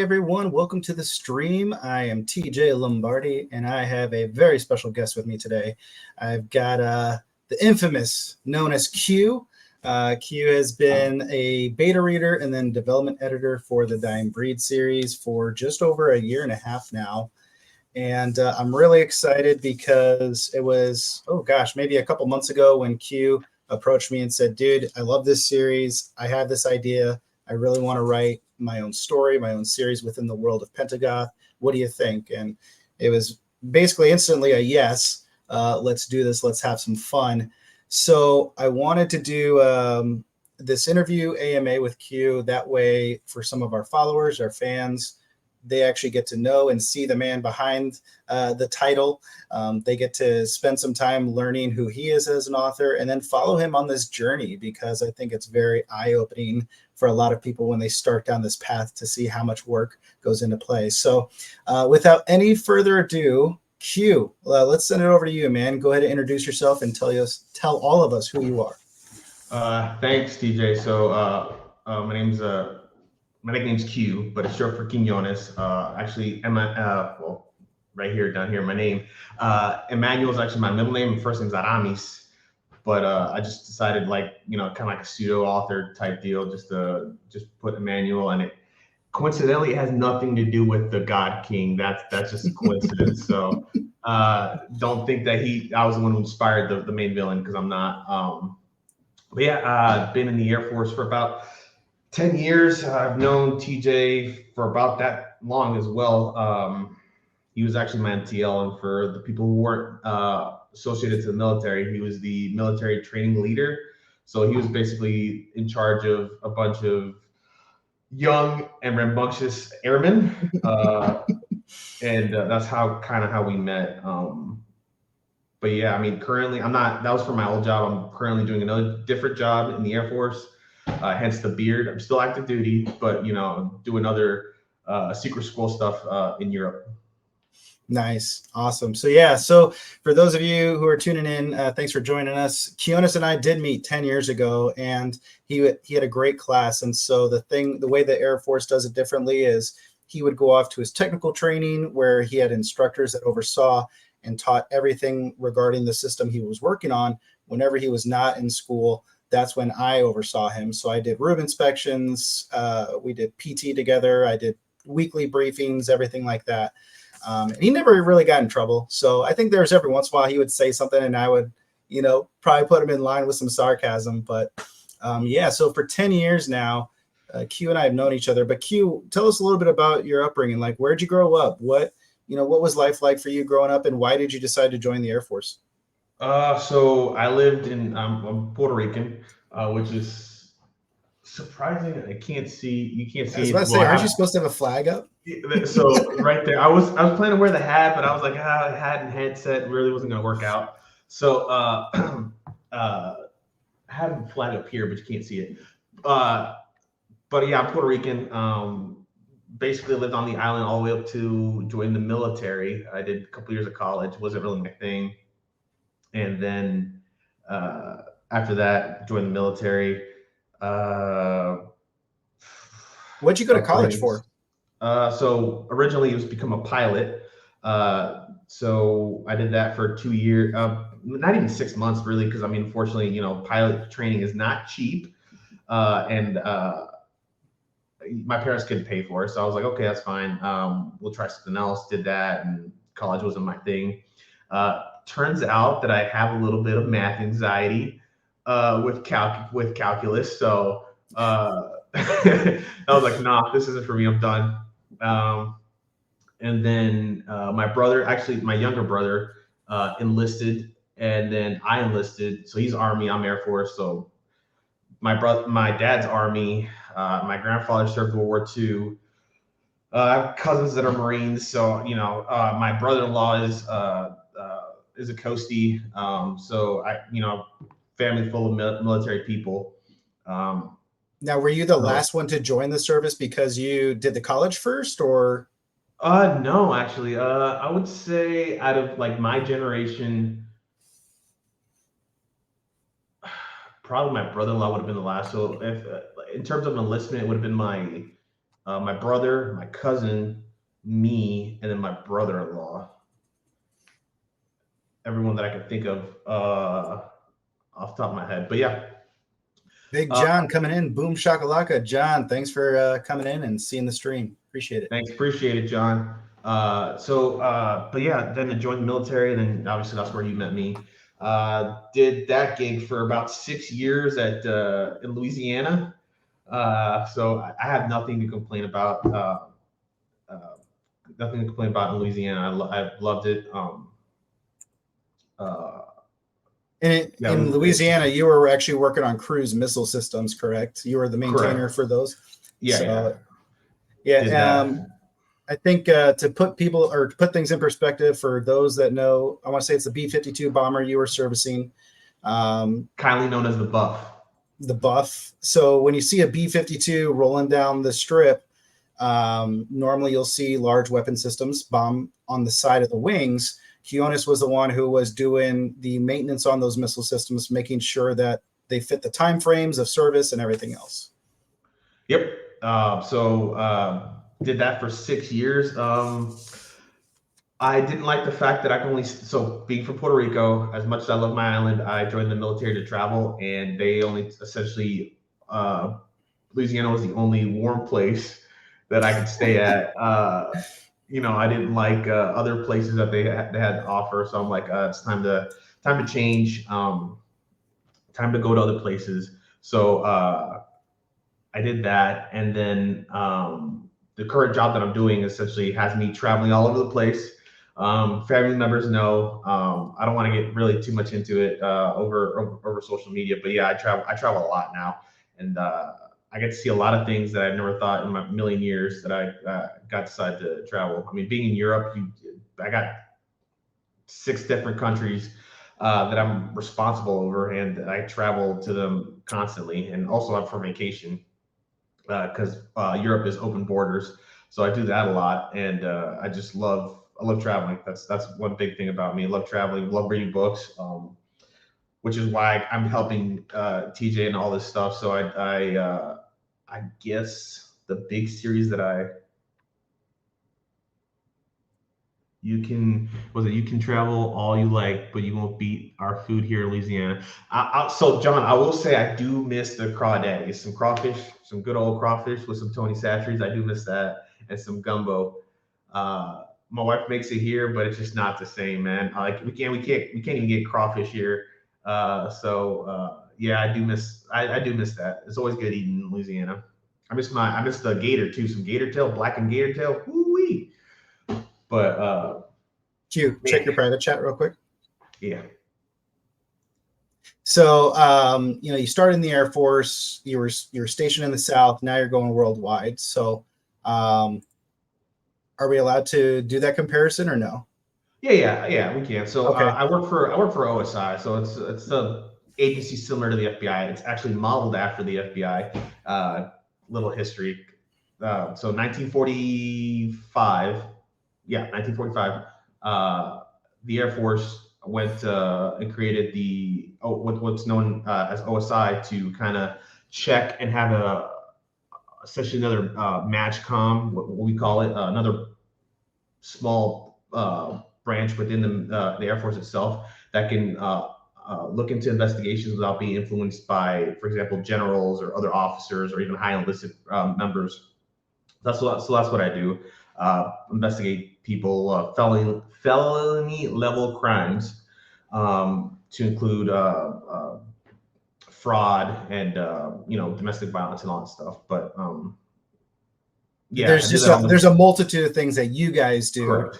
everyone. Welcome to the stream. I am TJ Lombardi, and I have a very special guest with me today. I've got the infamous, known as Q. Q has been a beta reader and then development editor for the Dying Breed series for just over a year and a half now. And I'm really excited because it was, maybe a couple months ago when Q approached me and said, dude, I love this series. I have this idea. I really want to write my own story, my own series within the world of Pentagoth. What do you think? And it was basically instantly a yes. Let's do this. Let's have some fun. So I wanted to do this interview AMA with Q. That way, for some of our followers, our fans, they actually get to know and see the man behind the title. They get to spend some time learning who he is as an author and then follow him on this journey, because I think it's very eye-opening for a lot of people when they start down this path to see how much work goes into play. So without any further ado, Q, let's send it over to you, man. Go ahead and introduce yourself and tell all of us who you are. Thanks, TJ. So my nickname's Q, but it's short for Quinones. Actually, right here, down here, my name. Emmanuel is actually my middle name, and first name's Aramis. But I just decided, kind of like a pseudo author type deal, just put Emmanuel, and it coincidentally it has nothing to do with the God King. That's just a coincidence. So don't think that I was the one who inspired the main villain, because I'm not. But yeah, I've been in the Air Force for about 10 years. I've known TJ for about that long as well. He was actually my MTL, and for the people who weren't associated to the military, he was the military training leader. So he was basically in charge of a bunch of young and rambunctious airmen, and that's how we met. But yeah, I mean, currently that was for my old job. I'm currently doing another different job in the Air Force. Hence the beard. I'm still active duty, but doing other secret school stuff in Europe. Nice. Awesome. So for those of you who are tuning in, thanks for joining us. Quinones and I did meet 10 years ago, and he had a great class. And so the way the Air Force does it differently is he would go off to his technical training, where he had instructors that oversaw and taught everything regarding the system he was working on. Whenever he was not in school, that's when I oversaw him. So I did room inspections. We did PT together. I did weekly briefings, everything like that. And he never really got in trouble. So I think there's every once in a while he would say something and I would, probably put him in line with some sarcasm. But so for 10 years now, Q and I have known each other. But Q, tell us a little bit about your upbringing. Like, where'd you grow up? What was life like for you growing up, and why did you decide to join the Air Force? So I lived I'm Puerto Rican, which is surprising. You can't see. I was about to say, aren't you supposed to have a flag up? So right there, I was planning to wear the hat, but I was like, hat and headset really wasn't going to work out. So I have a flag up here, but you can't see it. But yeah, I'm Puerto Rican. Basically lived on the island all the way up to join the military. I did a couple years of college. Wasn't really my thing. And then after that, joined the military. What'd you go to college for? So originally it was become a pilot. So I did that for 2 years, not even 6 months really, because unfortunately, pilot training is not cheap, and my parents couldn't pay for it. So I was like, okay, that's fine. We'll try something else. Did that, and college wasn't my thing. Turns out that I have a little bit of math anxiety with calculus. So I was like, nah, this isn't for me. I'm done. And then my younger brother, enlisted, and then I enlisted. So he's Army, I'm Air Force. So my dad's Army. My grandfather served World War II. I have cousins that are Marines. So my brother-in-law is a coastie. So family full of military people. Now, were you the last one to join the service because you did the college first, or? No, actually. I would say out of my generation, probably my brother-in-law would have been the last. So if in terms of enlistment, it would have been my my brother, my cousin, me, and then my brother-in-law. Everyone that I can think of off the top of my head. But yeah. Big John coming in. Boom shakalaka. John, thanks for coming in and seeing the stream. Appreciate it. Thanks. Appreciate it, John. But yeah, then I joined the military, and then obviously that's where you met me. Did that gig for about 6 years at in Louisiana. So I have nothing to complain about. Nothing to complain about in Louisiana. I loved it. In Louisiana, you were actually working on cruise missile systems, correct? You were the maintainer correct. for those. Yeah. I think to put people or to put things in perspective for those that know, I want to say it's the B-52 bomber you were servicing. Kindly known as the Buff. The Buff. So when you see a B-52 rolling down the strip, normally you'll see large weapon systems bomb on the side of the wings. Quiones was the one who was doing the maintenance on those missile systems, making sure that they fit the time frames of service and everything else. Yep. Did that for 6 years. I didn't like the fact that I can only, so being from Puerto Rico, as much as I love my island, I joined the military to travel, and they only essentially, Louisiana was the only warm place that I could stay at. I didn't like other places that they had to offer. So I'm like, it's time to change, time to go to other places. So I did that. And then the current job that I'm doing essentially has me traveling all over the place. Family members know. I don't want to get really too much into it over social media, but yeah, I travel a lot now, and I get to see a lot of things that I've never thought in my million years that I got decided to travel. I mean, being in Europe, I got 6 different countries that I'm responsible over, and I travel to them constantly, and also I'm for vacation because Europe is open borders, so I do that a lot, and I love traveling. That's one big thing about me. I love traveling, love reading books, which is why I'm helping TJ and all this stuff. So I guess the big series that you can travel all you like, but you won't beat our food here in Louisiana. So John, I will say I do miss the crawdaddies, some crawfish, some good old crawfish with some Tony Chachere's. I do miss that, and some gumbo. My wife makes it here, but it's just not the same, man. Like we can't even get crawfish here. Yeah, I do miss that. It's always good eating in Louisiana. I miss the gator too, some gator tail, blackened gator tail. Woo-wee. But Q, check your private chat real quick. Yeah. So you started in the Air Force, you were stationed in the South, now you're going worldwide. So are we allowed to do that comparison or no? Yeah, we can. So okay. I work for OSI, so it's a agency similar to the FBI. It's actually modeled after the FBI. Little history. So 1945. Yeah, 1945. The Air Force went and created what's known as OSI to kind of check and have essentially another MAGCOM, what we call it, another small branch within the Air Force itself that can look into investigations without being influenced by, for example, generals or other officers or even high enlisted members. That's what I do. Investigate people, felony level crimes, to include fraud and domestic violence and all that stuff. But yeah, there's a multitude of things that you guys do. Correct.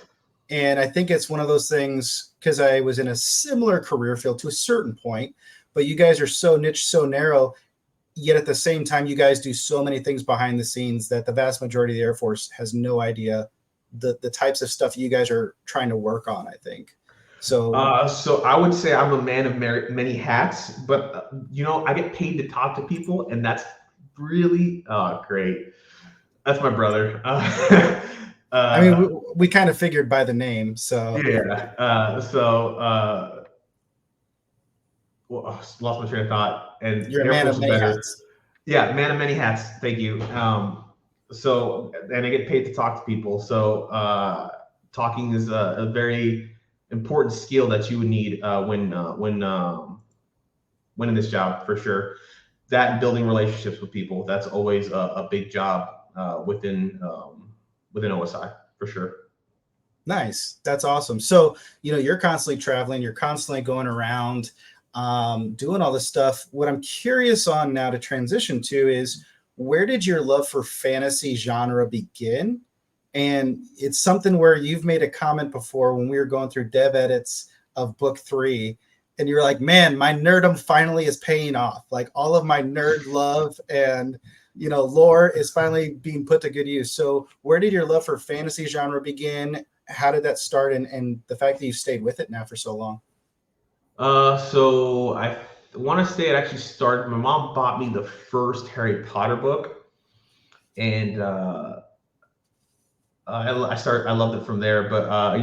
And I think it's one of those things, because I was in a similar career field to a certain point, but you guys are so niche, so narrow, yet at the same time, you guys do so many things behind the scenes that the vast majority of the Air Force has no idea the types of stuff you guys are trying to work on, I think. So so I would say I'm a man of many hats, but I get paid to talk to people, and that's really great. That's my brother. I mean, we kind of figured by the name, so yeah. Lost my train of thought. And you're a man of many hats. Yeah, man of many hats. Thank you. So, and I get paid to talk to people. So, talking is a very important skill that you would need when in this job for sure. That and building relationships with people, that's always a big job within OSI for sure. Nice. That's awesome. So, you're constantly traveling, you're constantly going around, doing all this stuff. What I'm curious on now to transition to is, where did your love for fantasy genre begin? And it's something where you've made a comment before when we were going through dev edits of book 3, and you're like, man, my nerdum finally is paying off. Like, all of my nerd love and lore is finally being put to good use. So where did your love for fantasy genre begin? How did that start? And the fact that you've stayed with it now for so long? So I want to say it actually started. My mom bought me the first Harry Potter book, and I loved it from there. But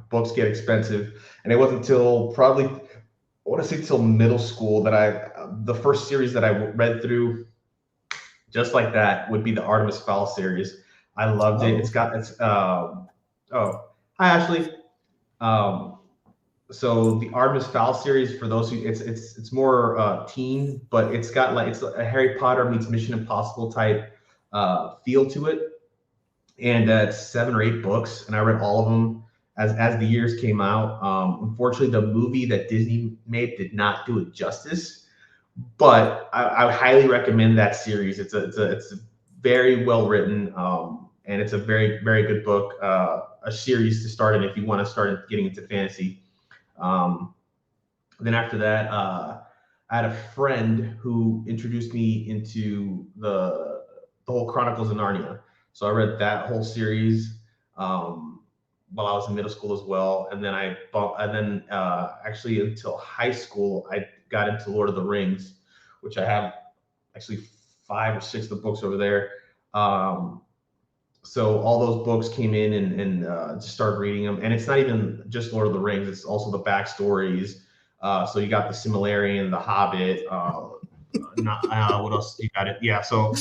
books get expensive, and it wasn't until probably I want to say till middle school that the first series that I read through just like that would be the Artemis Fowl series. I loved it. Oh, hi Ashley. Um, so the Artemis Fowl series, for those who it's more teen, but it's got it's a Harry Potter meets Mission Impossible type feel to it, and it's 7 or 8 books, and I read all of them as the years came out. Unfortunately, the movie that Disney made did not do it justice, but I highly recommend that series. It's a very well written, and it's a very very good book, a series to start in if you want to start getting into fantasy. Then after that, I had a friend who introduced me into the whole Chronicles of Narnia. So I read that whole series while I was in middle school as well, and then actually until high school, I got into Lord of the Rings, which I have actually 5 or 6 of the books over there. So all those books came in and just started reading them. And it's not even just Lord of the Rings; it's also the backstories. So you got the Silmarillion, the Hobbit. What else you got? It yeah. So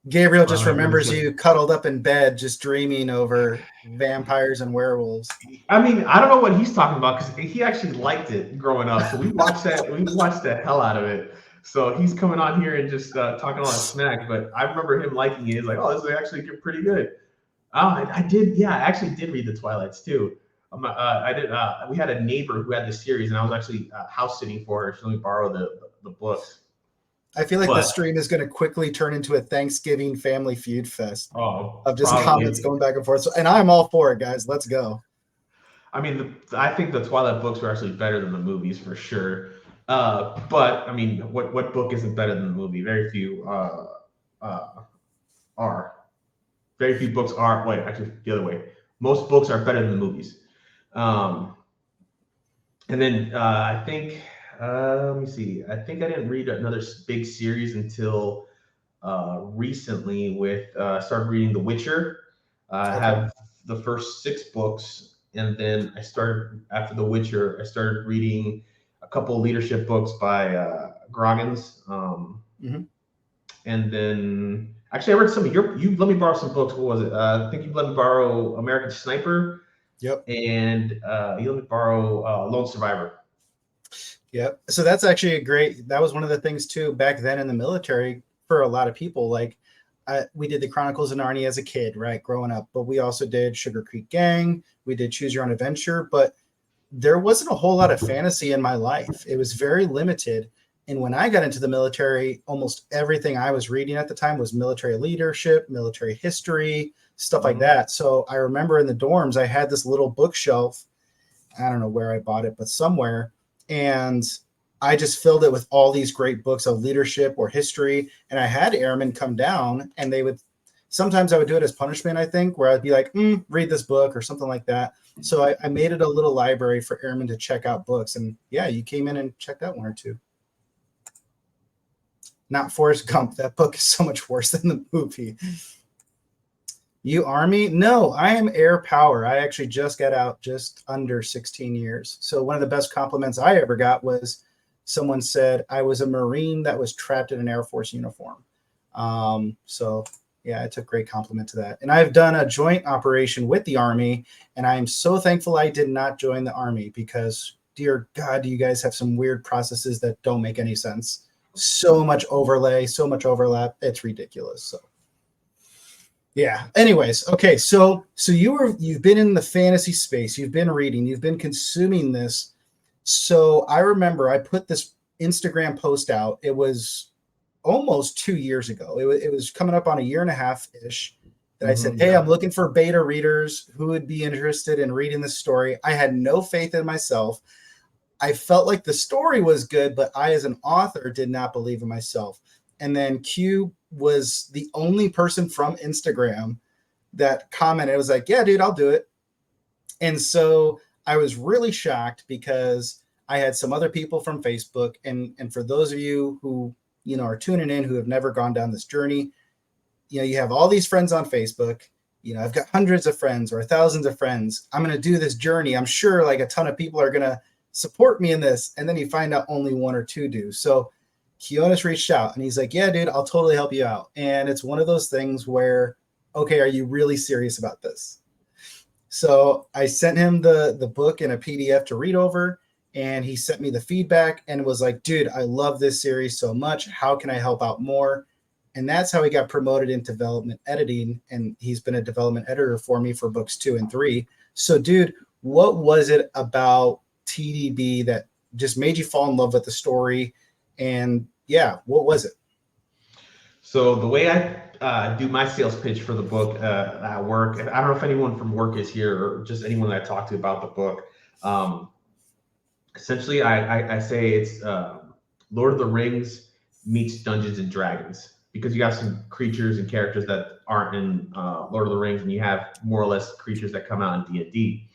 Gabriel just remembers you cuddled up in bed, just dreaming over vampires and werewolves. I mean, I don't know what he's talking about because he actually liked it growing up. So we watched that. We watched the hell out of it. So he's coming on here and just talking all that smack. But I remember him liking it. He's like, "Oh, this is actually pretty good." Oh, I did. Yeah, I actually did read the Twilights too. I did. We had a neighbor who had the series, and I was actually house sitting for her. She let me borrow the books. I feel like the stream is going to quickly turn into a Thanksgiving family feud fest of just comments going back and forth. So, and I'm all for it, guys. Let's go. I mean, I think the Twilight books were actually better than the movies for sure. But I mean, what book isn't better than the movie? Very few are. Very few books are. Wait, actually, the other way. Most books are better than the movies. And then I think. Let me see. I think I didn't read another big series until recently. Started reading The Witcher. I have the first 6 books, and then after The Witcher. I started reading a couple of leadership books by Groggins. And then actually, I read some of you let me borrow some books. What was it? I think you let me borrow American Sniper. Yep. And you let me borrow Lone Survivor. Yep. So that's actually that was one of the things too back then in the military for a lot of people. Like we did the Chronicles of Narnia as a kid, right? Growing up, but we also did Sugar Creek Gang. We did Choose Your Own Adventure, but there wasn't a whole lot of fantasy in my life. It was very limited. And when I got into the military, almost everything I was reading at the time was military leadership, military history, stuff like that. So I remember in the dorms, I had this little bookshelf. I don't know where I bought it, but somewhere. And I just filled it with all these great books of leadership or history. And I had airmen come down, and sometimes I would do it as punishment, I think, where I'd be like, read this book or something like that. So I made it a little library for airmen to check out books. And yeah, you came in and checked out 1 or 2. Not Forrest Gump. That book is so much worse than the movie. You Army? No, I am Air Power. I actually just got out just under 16 years. So one of the best compliments I ever got was someone said I was a Marine that was trapped in an Air Force uniform. So Yeah, I took great compliment to that. And I've done a joint operation with the Army, and I am so thankful I did not join the Army because, dear God, do you guys have some weird processes that don't make any sense? So much overlay, so much overlap. It's ridiculous. So, yeah. Anyways, okay. So you've been in the fantasy space. You've been reading. You've been consuming this. So I remember I put this Instagram post out. It was almost 2 years ago. It was coming up on a year and a half ish that I said, hey, I'm looking for beta readers who would be interested in reading this story. I had no faith in myself. I felt like the story was good, but I, as an author, did not believe in myself. And then Q was the only person from Instagram that commented. It was like, yeah, dude, I'll do it. And so I was really shocked because I had some other people from Facebook. And for those of you who are tuning in who have never gone down this journey, you have all these friends on Facebook. I've got hundreds of friends or thousands of friends. I'm going to do this journey. I'm sure like a ton of people are going to support me in this. And then you find out only one or two do. So Kionis reached out and he's like, yeah, dude, I'll totally help you out. And it's one of those things where, okay, are you really serious about this? So I sent him the book in a PDF to read over. And he sent me the feedback and was like, dude, I love this series so much. How can I help out more? And that's how he got promoted into development editing. And he's been a development editor for me for books 2 and 3. So, dude, what was it about TDB that just made you fall in love with the story? And yeah, what was it? So the way I do my sales pitch for the book at work, I don't know if anyone from work is here or just anyone that I talk to about the book. Essentially, I say it's Lord of the Rings meets Dungeons and Dragons, because you got some creatures and characters that aren't in Lord of the Rings, and you have more or less creatures that come out in D&D.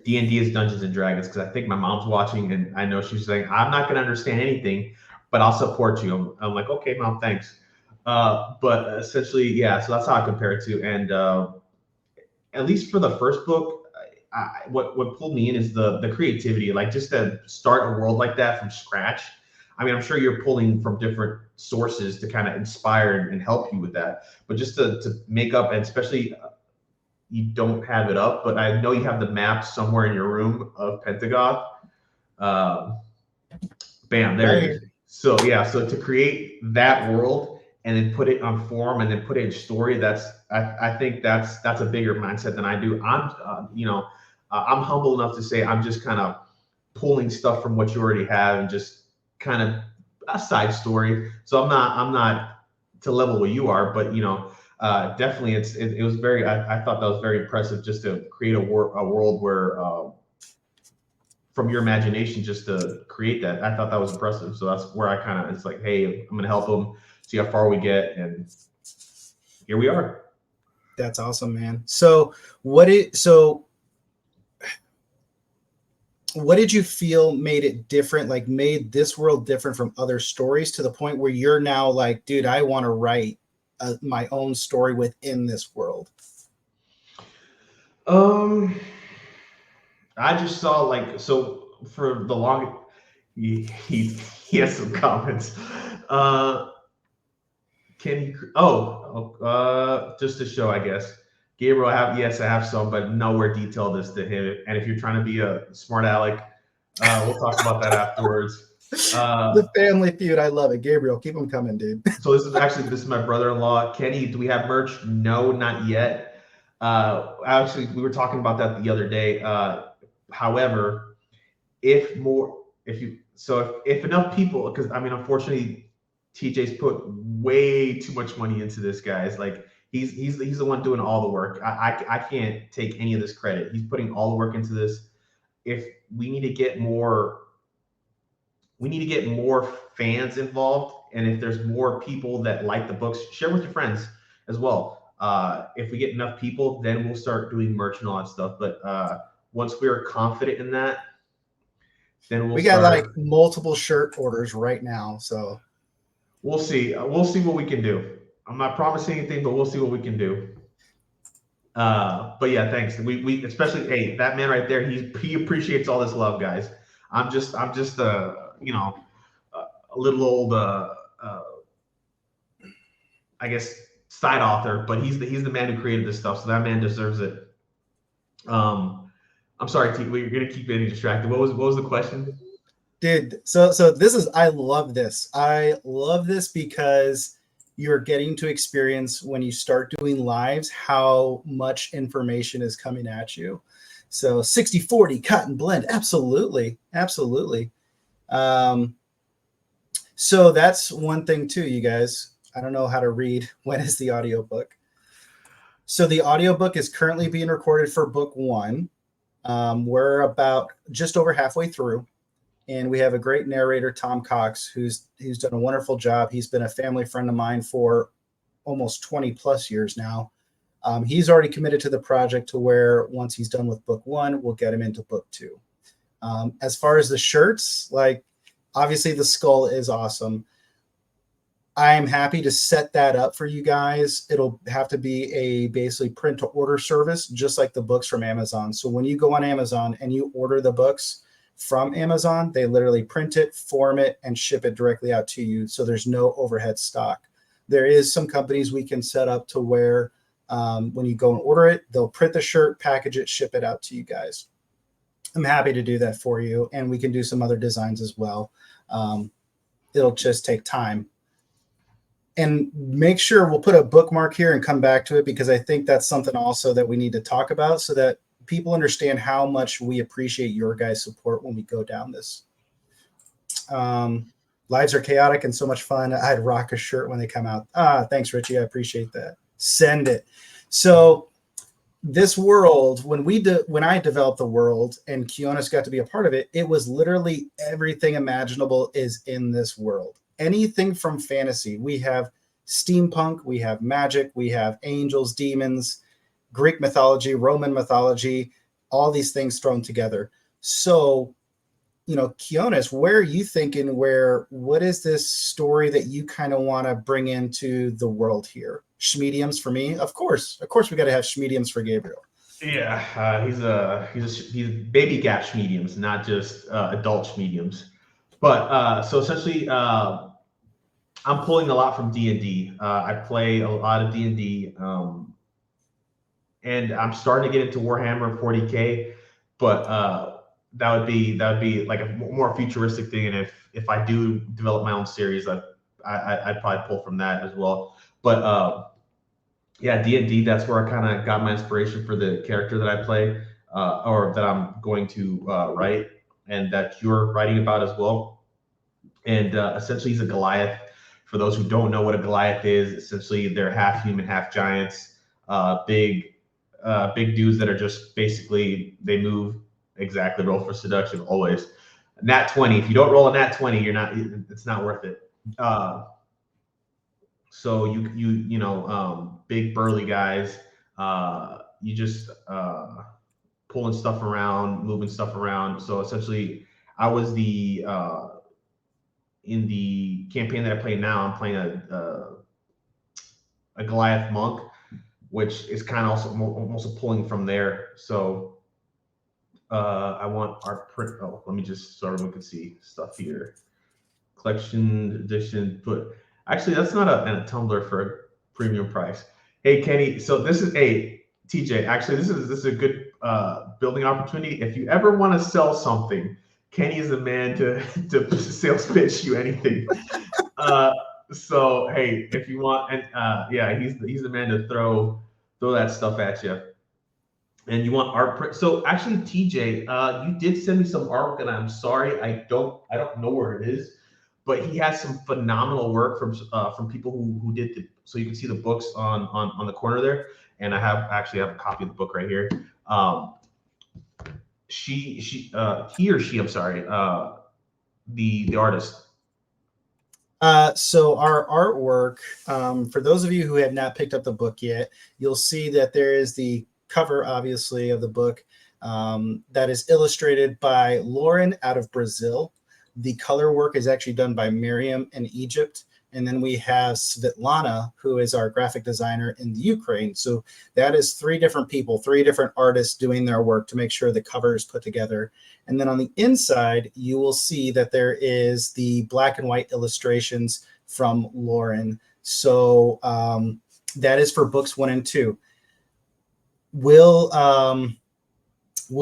D&D is Dungeons and Dragons, because I think my mom's watching, and I know she's saying, I'm not going to understand anything, but I'll support you. I'm like, okay, Mom, thanks. But essentially, yeah, so that's how I compare it to. And at least for the first book, what pulled me in is the creativity, like just to start a world like that from scratch. I mean, I'm sure you're pulling from different sources to kind of inspire and help you with that, but just to make up, and especially you don't have it up, but I know you have the map somewhere in your room of Pentagoth. Bam, there it is. So yeah, so to create that world and then put it on form and then put it in story, I think that's a bigger mindset than I do. I'm humble enough to say I'm just kind of pulling stuff from what you already have and just kind of a side story. So I'm not to level where you are, but definitely it was very. I thought that was very impressive, just to create a world where from your imagination, just to create that. I thought that was impressive. So that's where I kind of, it's like, hey, I'm gonna help them, see how far we get, and here we are. That's awesome, man. So what did you feel made it different, like made this world different from other stories, to the point where you're now like, dude, I want to write my own story within this world? I just saw, like, so for the long, he has some comments. Can he? Just to show, I guess. Gabriel, I have some, but nowhere detailed as to him. And if you're trying to be a smart aleck, we'll talk about that afterwards. The family feud, I love it. Gabriel, keep them coming, dude. So this is my brother-in-law. Kenny, do we have merch? No, not yet. Actually, we were talking about that the other day. However, if enough people, because I mean, unfortunately, TJ's put way too much money into this, guys. Like he's the one doing all the work. I can't take any of this credit. He's putting all the work into this. If we need to get more fans involved, and if there's more people that like the books, share with your friends as well. If we get enough people, then we'll start doing merch and all that stuff. But once we're confident in that, then we got like multiple shirt orders right now, so we'll see. We'll see what we can do. I'm not promising anything, but we'll see what we can do. But yeah, thanks. We especially, hey, that man right there, he appreciates all this love, guys. I'm just a little old I guess, side author, but he's the man who created this stuff, so that man deserves it. I'm sorry, T, we're gonna keep getting distracted. What was the question? Dude, so this is, I love this. I love this because you're getting to experience when you start doing lives how much information is coming at you. So 60/40 cut and blend, absolutely, absolutely. So that's one thing too, you guys. I don't know how to read. When is the audiobook? So the audiobook is currently being recorded for book one. We're about just over halfway through, and we have a great narrator, Tom Cox, who's done a wonderful job. He's been a family friend of mine for almost 20 plus years now. He's already committed to the project to where once he's done with book one, we'll get him into book two. As far as the shirts, like obviously the skull is awesome. I'm happy to set that up for you guys. It'll have to be a basically print to order service, just like the books from Amazon. So when you go on Amazon and you order the books from Amazon, they literally print it, form it, and ship it directly out to you. So there's no overhead stock. There is some companies we can set up to where when you go and order it, they'll print the shirt, package it, ship it out to you guys. I'm happy to do that for you. And we can do some other designs as well. It'll just take time. And make sure we'll put a bookmark here and come back to it, because I think that's something also that we need to talk about so that people understand how much we appreciate your guys' support when we go down this. Lives are chaotic and so much fun. I'd rock a shirt when they come out. Thanks, Richie. I appreciate that. Send it. So this world, when I developed the world and Kionis got to be a part of it, it was literally everything imaginable is in this world. Anything from fantasy. We have steampunk, we have magic, we have angels, demons, Greek mythology, Roman mythology, all these things thrown together. So, Kionis, where are you thinking, what is this story that you kind of want to bring into the world here? Schmediums for me? Of course we got to have schmediums for Gabriel. Yeah, he's baby gap schmediums, not just adult schmediums. But so essentially, I'm pulling a lot from D&D. I play a lot of D&D, and I'm starting to get into Warhammer 40K, but that would be like a more futuristic thing. And if I do develop my own series, I'd probably pull from that as well. But yeah, D&D, that's where I kind of got my inspiration for the character that I play, or that I'm going to write, and that you're writing about as well. And essentially, he's a Goliath. For those who don't know what a Goliath is, essentially they're half human, half giants, big dudes that are just basically, they move exactly. Roll for seduction always. Nat 20. If you don't roll a nat 20, it's not worth it. So you big burly guys, you just pulling stuff around, moving stuff around. So essentially, I was in the campaign that I play now, I'm playing a Goliath monk, which is kind of also pulling from there. So I want our print. Oh, let me just so everyone can see stuff here. Collection edition. But actually, that's not a Tumblr for a premium price. Hey Kenny, so this is TJ. Actually, this is a good building opportunity. If you ever want to sell something, Kenny is the man to sales pitch you anything. So hey, if you want, and yeah, he's the man to throw that stuff at you. And you want art print. So actually, TJ, you did send me some artwork, and I'm sorry, I don't know where it is, but he has some phenomenal work from people who did so you can see the books on the corner there, and I have a copy of the book right here. He or she, I'm sorry, the artist. So our artwork, for those of you who have not picked up the book yet, you'll see that there is the cover, obviously, of the book that is illustrated by Lauren out of Brazil. The color work is actually done by Miriam in Egypt. And then we have Svetlana, who is our graphic designer in the Ukraine. So that is 3 different people, 3 different artists doing their work to make sure the cover is put together. And then on the inside, you will see that there is the black and white illustrations from Lauren. So that is for books 1 and 2. We'll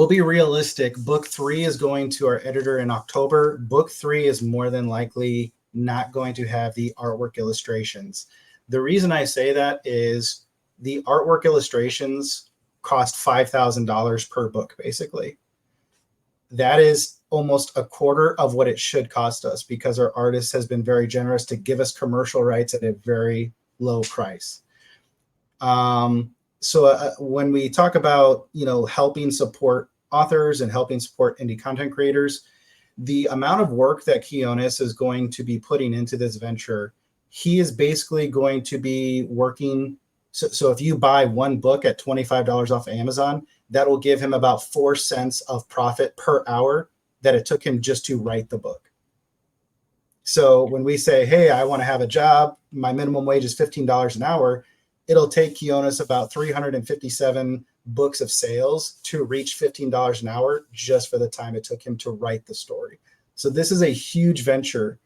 be realistic. Book 3 is going to our editor in October. Book 3 is more than likely not going to have the artwork illustrations. The reason I say that is the artwork illustrations cost $5,000 per book, basically. That is almost a quarter of what it should cost us, because our artist has been very generous to give us commercial rights at a very low price. So when we talk about, helping support authors and helping support indie content creators, the amount of work that Quiones is going to be putting into this venture, he is basically going to be working. So if you buy one book at $25 off Amazon, that will give him about 4 cents of profit per hour that it took him just to write the book. So when we say, hey, I want to have a job, my minimum wage is $15 an hour, it'll take Quiones about 357 books of sales to reach $15 an hour just for the time it took him to write the story. So this is a huge venture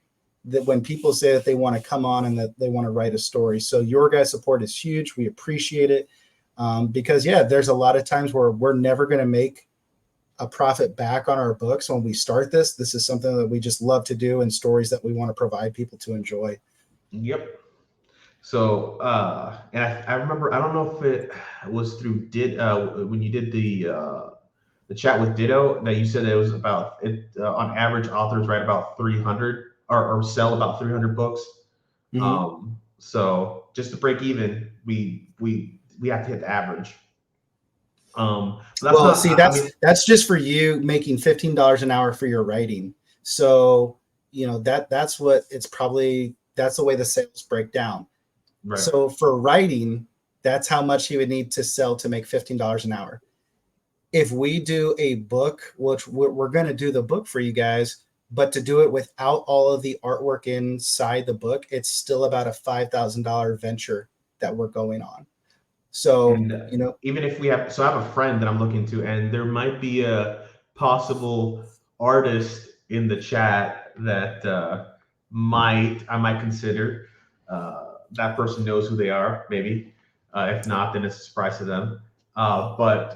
that when people say that they want to come on and that they want to write a story. So your guys' support is huge. We appreciate it. Because there's a lot of times where we're never going to make a profit back on our books when we start this. This is something that we just love to do and stories that we want to provide people to enjoy. Yep. So, and I remember, I don't know if it was through when you did the chat with Ditto, that you said it was about it on average authors write about 300 or sell about 300 books. Mm-hmm. So just to break even, we have to hit the average. That's just for you making $15 an hour for your writing. So, that's what it's probably, that's the way the sales break down. Right. So for writing, that's how much he would need to sell to make $15 an hour. If we do a book, which we're going to do the book for you guys, but to do it without all of the artwork inside the book, it's still about a $5,000 venture that we're going on. So, even if I have a friend that I'm looking to, and there might be a possible artist in the chat that I might consider. That person knows who they are, maybe. If not, then it's a surprise to them. So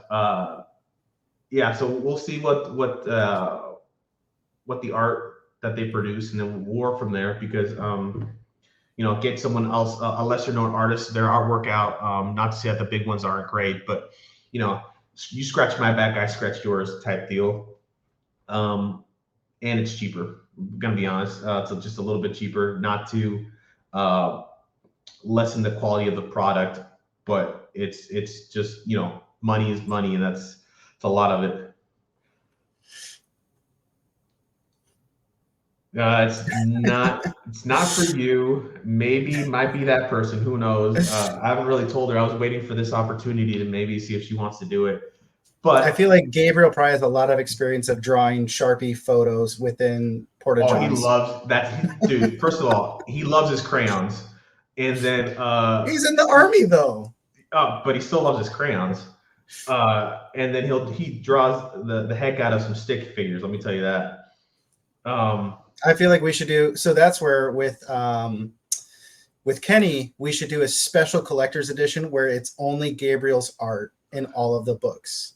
we'll see what the art that they produce, and then we'll work from there, because get someone else, a lesser known artist, their artwork out. Not to say that the big ones aren't great, but you scratch my back, I scratch yours type deal. And it's cheaper. I'm gonna be honest, it's just a little bit cheaper, not to lessen the quality of the product, but it's just money is money, and that's a lot of it. It's not for you. Maybe might be that person. Who knows? I haven't really told her. I was waiting for this opportunity to maybe see if she wants to do it. But I feel like Gabriel probably has a lot of experience of drawing Sharpie photos within Porta-Johns. He loves that, dude. First of all, he loves his crayons, and then he's in the army though. But he still loves his crayons. And then he draws the heck out of some stick figures. Let me tell you that. I feel like we should do, so that's where with Kenny, we should do a special collector's edition where it's only Gabriel's art in all of the books.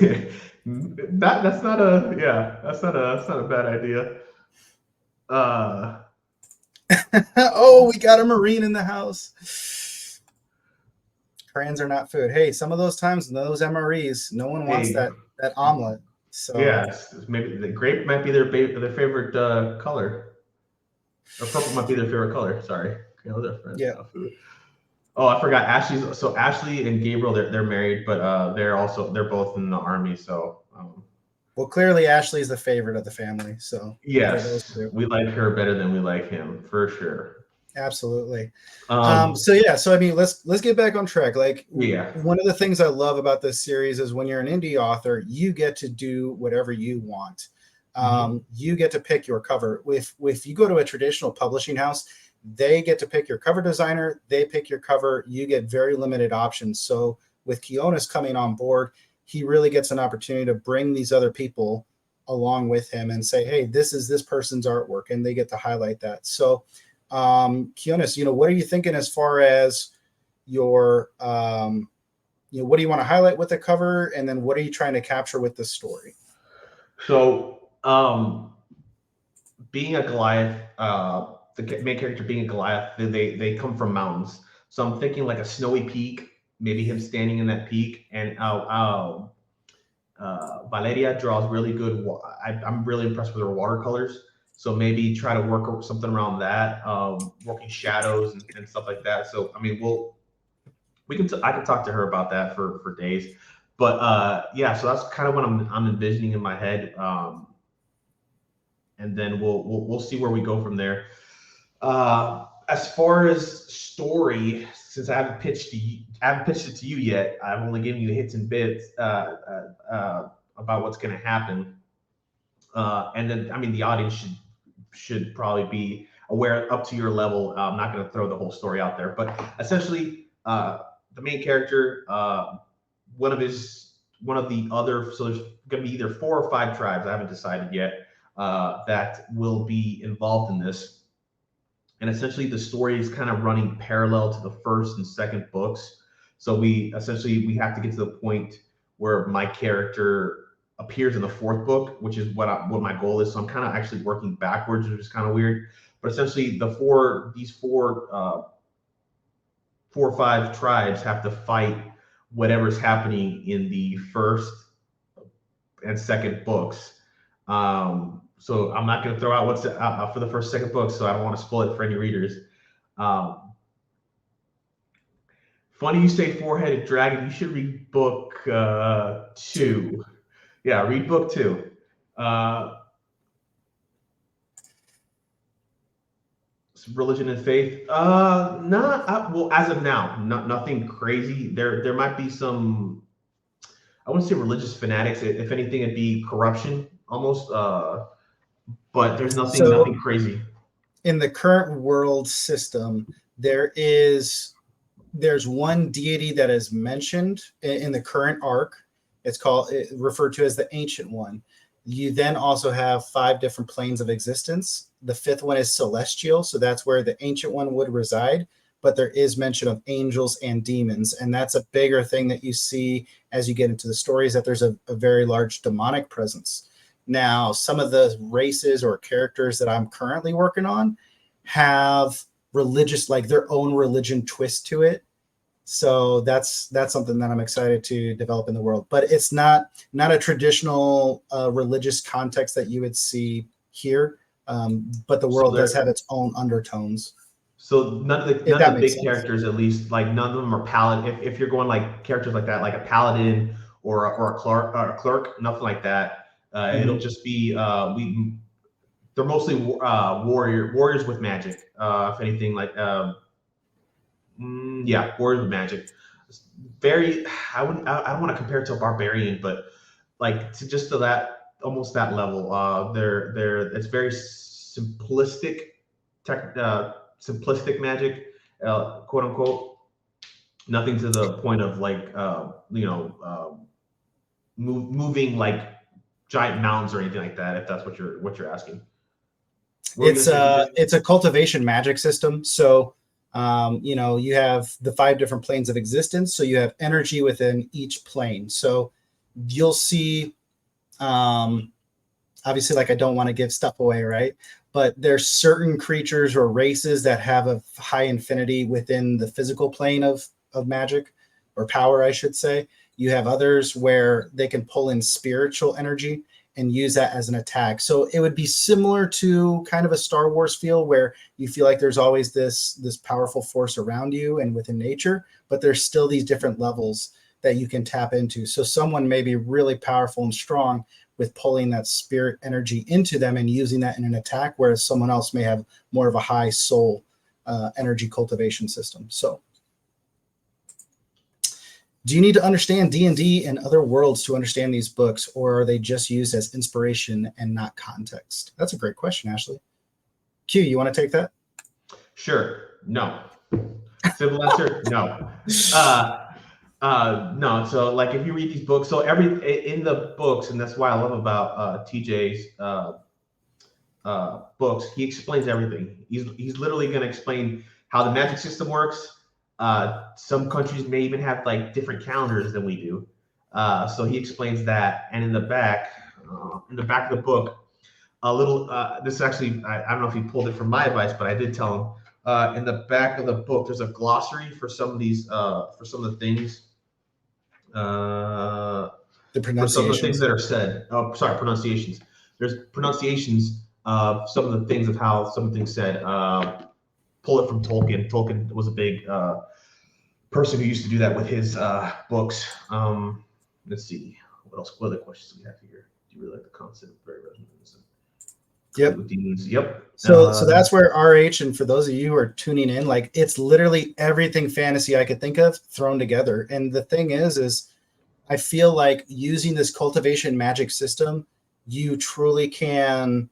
That's not a bad idea. Oh, we got a Marine in the house. Crayons are not food. Hey, some of those times, those MREs, no one wants that omelet. So yes, maybe the grape might be their favorite color, or purple might be their favorite color. Sorry, those are friends. Yeah. Oh, I forgot. Ashley and Gabriel, they're married, but they're both in the army. So. Well, clearly Ashley's the favorite of the family. So yes, we like her better than we like him, for sure. Absolutely. So I mean, let's get back on track. Like, one of the things I love about this series is when you're an indie author, you get to do whatever you want. You get to pick your cover. If you go to a traditional publishing house, they get to pick your cover designer, they pick your cover, you get very limited options. So with Quiones coming on board, he really gets an opportunity to bring these other people along with him and say, hey, this is this person's artwork, and they get to highlight that. So Kionis, what are you thinking as far as your, what do you want to highlight with the cover, and then what are you trying to capture with the story? So, being a Goliath, the main character being a Goliath, they come from mountains. So I'm thinking like a snowy peak, maybe him standing in that peak, and Valeria draws really good. I'm really impressed with her watercolors. So maybe try to work something around that, working shadows and stuff like that. So I mean, I can talk to her about that for days. But yeah, so that's kind of what I'm envisioning in my head. And then we'll see where we go from there. As far as story, since I haven't pitched it to you yet, I've only given you hits and bits about what's going to happen. And then, I mean, the audience should probably be aware up to your level. I'm not going to throw the whole story out there, but essentially, the main character, one of the other, so there's going to be either 4 or 5 tribes. I haven't decided yet. That will be involved in this. And essentially the story is kind of running parallel to the first and second books. So we have to get to the point where my character appears in the 4th book, which is what my goal is. So I'm kind of actually working backwards, which is kind of weird. But essentially these four or 5 tribes have to fight whatever's happening in the first and second books. So I'm not going to throw out what's for the first, second book, so I don't want to spoil it for any readers. Funny you say 4-headed dragon. You should read book 2. Yeah, read book 2. Religion and faith. Well, as of now, nothing crazy. There might be some. I wouldn't say religious fanatics. If anything, it'd be corruption almost. But there's nothing crazy. In the current world system, there's one deity that is mentioned in the current arc. It's referred to as the Ancient One. You then also have 5 different planes of existence. The 5th one is celestial, so that's where the Ancient One would reside. But there is mention of angels and demons, and that's a bigger thing that you see as you get into the stories, that there's a very large demonic presence. Now, some of the races or characters that I'm currently working on have religious, like their own religion twist to it. So that's something that I'm excited to develop in the world. But it's not a traditional religious context that you would see here. But the world does have its own undertones. So none of the big characters, at least, like none of them are paladin. If you're going like characters like that, like a paladin or a clerk, nothing like that. It'll just be they're mostly warriors with magic. If anything, like warriors with magic. Very, I don't want to compare it to a barbarian, but like to that almost that level. It's very simplistic simplistic magic, quote unquote. Nothing to the point of like moving like giant mountains or anything like that, if that's what you're asking. It's a cultivation magic system. So you have the 5 different planes of existence. So you have energy within each plane. So you'll see, obviously, like I don't want to give stuff away, right? But there's certain creatures or races that have a high infinity within the physical plane of magic or power, I should say. You have others where they can pull in spiritual energy and use that as an attack. So it would be similar to kind of a Star Wars feel, where you feel like there's always this powerful force around you and within nature, but there's still these different levels that you can tap into. So someone may be really powerful and strong with pulling that spirit energy into them and using that in an attack, whereas someone else may have more of a high soul energy cultivation system. So do you need to understand D&D and other worlds to understand these books, or are they just used as inspiration and not context? That's a great question, Ashley. Q, you want to take that? Sure. No. Simple answer, no. No. So like if you read these books, so in the books, and that's why I love about TJ's books, he explains everything. He's literally going to explain how the magic system works. Some countries may even have like different calendars than we do. So he explains that. And in the back of the book, a little. This is actually, I don't know if he pulled it from my advice, but I did tell him. In the back of the book, there's a glossary for some of these, for some of the things. The For some of the things pronunciations. that are said. Oh, sorry, pronunciations. There's pronunciations of some of the things of how some things said. Pull it from Tolkien. Tolkien was a big person who used to do that with his books. Let's see. What else? What other questions do we have here? Do you really like the concept? Very resonant. Yep. Yep. So that's where RH, and for those of you who are tuning in, like it's literally everything fantasy I could think of thrown together. And the thing is I feel like using this cultivation magic system, you truly can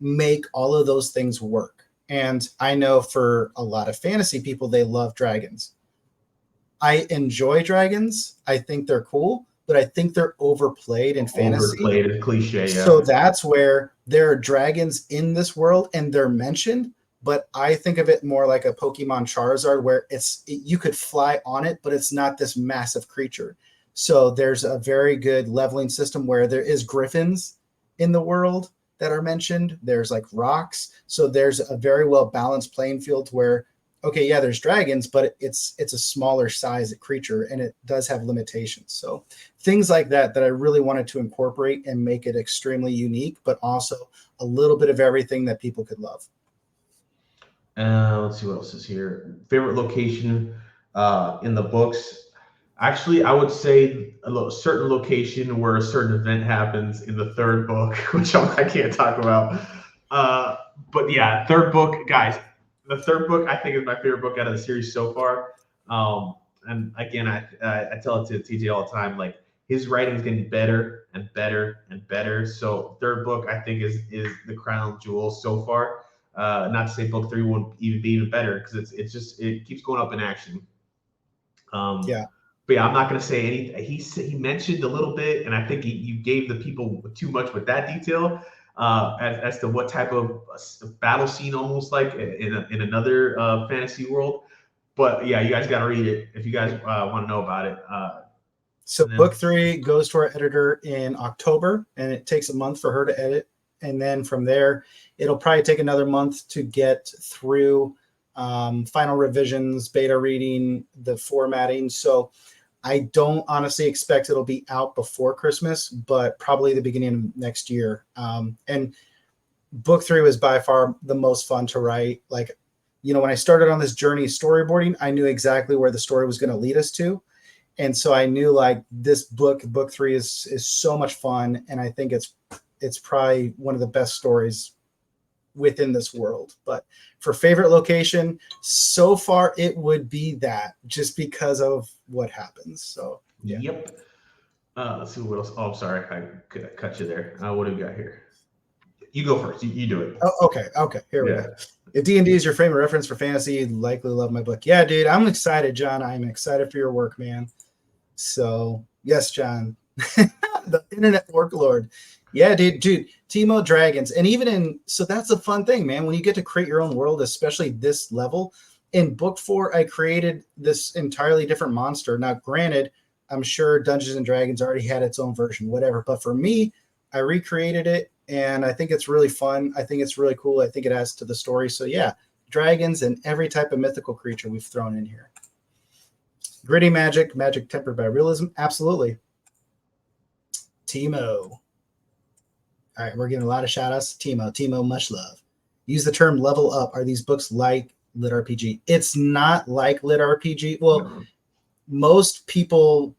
make all of those things work. And I know for a lot of fantasy people, they love dragons. I enjoy dragons. I think they're cool, but I think they're overplayed in fantasy. Overplayed and cliche, yeah. So that's where there are dragons in this world and they're mentioned, but I think of it more like a Pokemon Charizard where you could fly on it, but it's not this massive creature. So there's a very good leveling system where there is griffins in the world that are mentioned. There's like rocks. So there's a very well balanced playing field where, okay, yeah, there's dragons, but it's a smaller size creature and it does have limitations. So things like that I really wanted to incorporate and make it extremely unique, but also a little bit of everything that people could love. Let's see what else is here. Favorite location in the books. Actually, I would say a certain location where a certain event happens in the third book, which I can't talk about. But yeah, third book, guys. The third book I think is my favorite book out of the series so far. And again, I tell it to TJ all the time, like his writing is getting better and better and better. So third book I think is the crown jewel so far. Not to say book 3 won't even be even better because it keeps going up in action. Yeah. But yeah, I'm not going to say anything. He mentioned a little bit, and I think you gave the people too much with that detail as to what type of battle scene almost like in another fantasy world. But yeah, you guys got to read it if you guys want to know about it. So book 3 goes to our editor in October, and it takes a month for her to edit. And then from there, it'll probably take another month to get through final revisions, beta reading, the formatting. So I don't honestly expect it'll be out before Christmas, but probably the beginning of next year. And book 3 was by far the most fun to write. Like, you know, when I started on this journey storyboarding, I knew exactly where the story was going to lead us to. And so I knew like this book 3 is so much fun. And I think it's probably one of the best stories within this world. But for favorite location, so far it would be that, just because of what happens. So yeah. Yep. Let's see what else. Oh, I'm sorry, I cut you there. What do we got here? You go first. You do it. Oh, okay. Here we go. If D&D is your frame of reference for fantasy, you'd likely love my book. Yeah, dude, I'm excited, John. I'm excited for your work, man. So yes, John, the internet worklord. Yeah, dude, Teemo Dragons. And so that's a fun thing, man. When you get to create your own world, especially this level. In book 4, I created this entirely different monster. Now, granted, I'm sure Dungeons and Dragons already had its own version, whatever. But for me, I recreated it, and I think it's really fun. I think it's really cool. I think it adds to the story. So yeah, dragons and every type of mythical creature we've thrown in here. Gritty magic tempered by realism. Absolutely. Teemo. All right, we're getting a lot of shout outs. Teemo, much love. Use the term level up. Are these books like Lit RPG? It's not like Lit RPG. Well, most people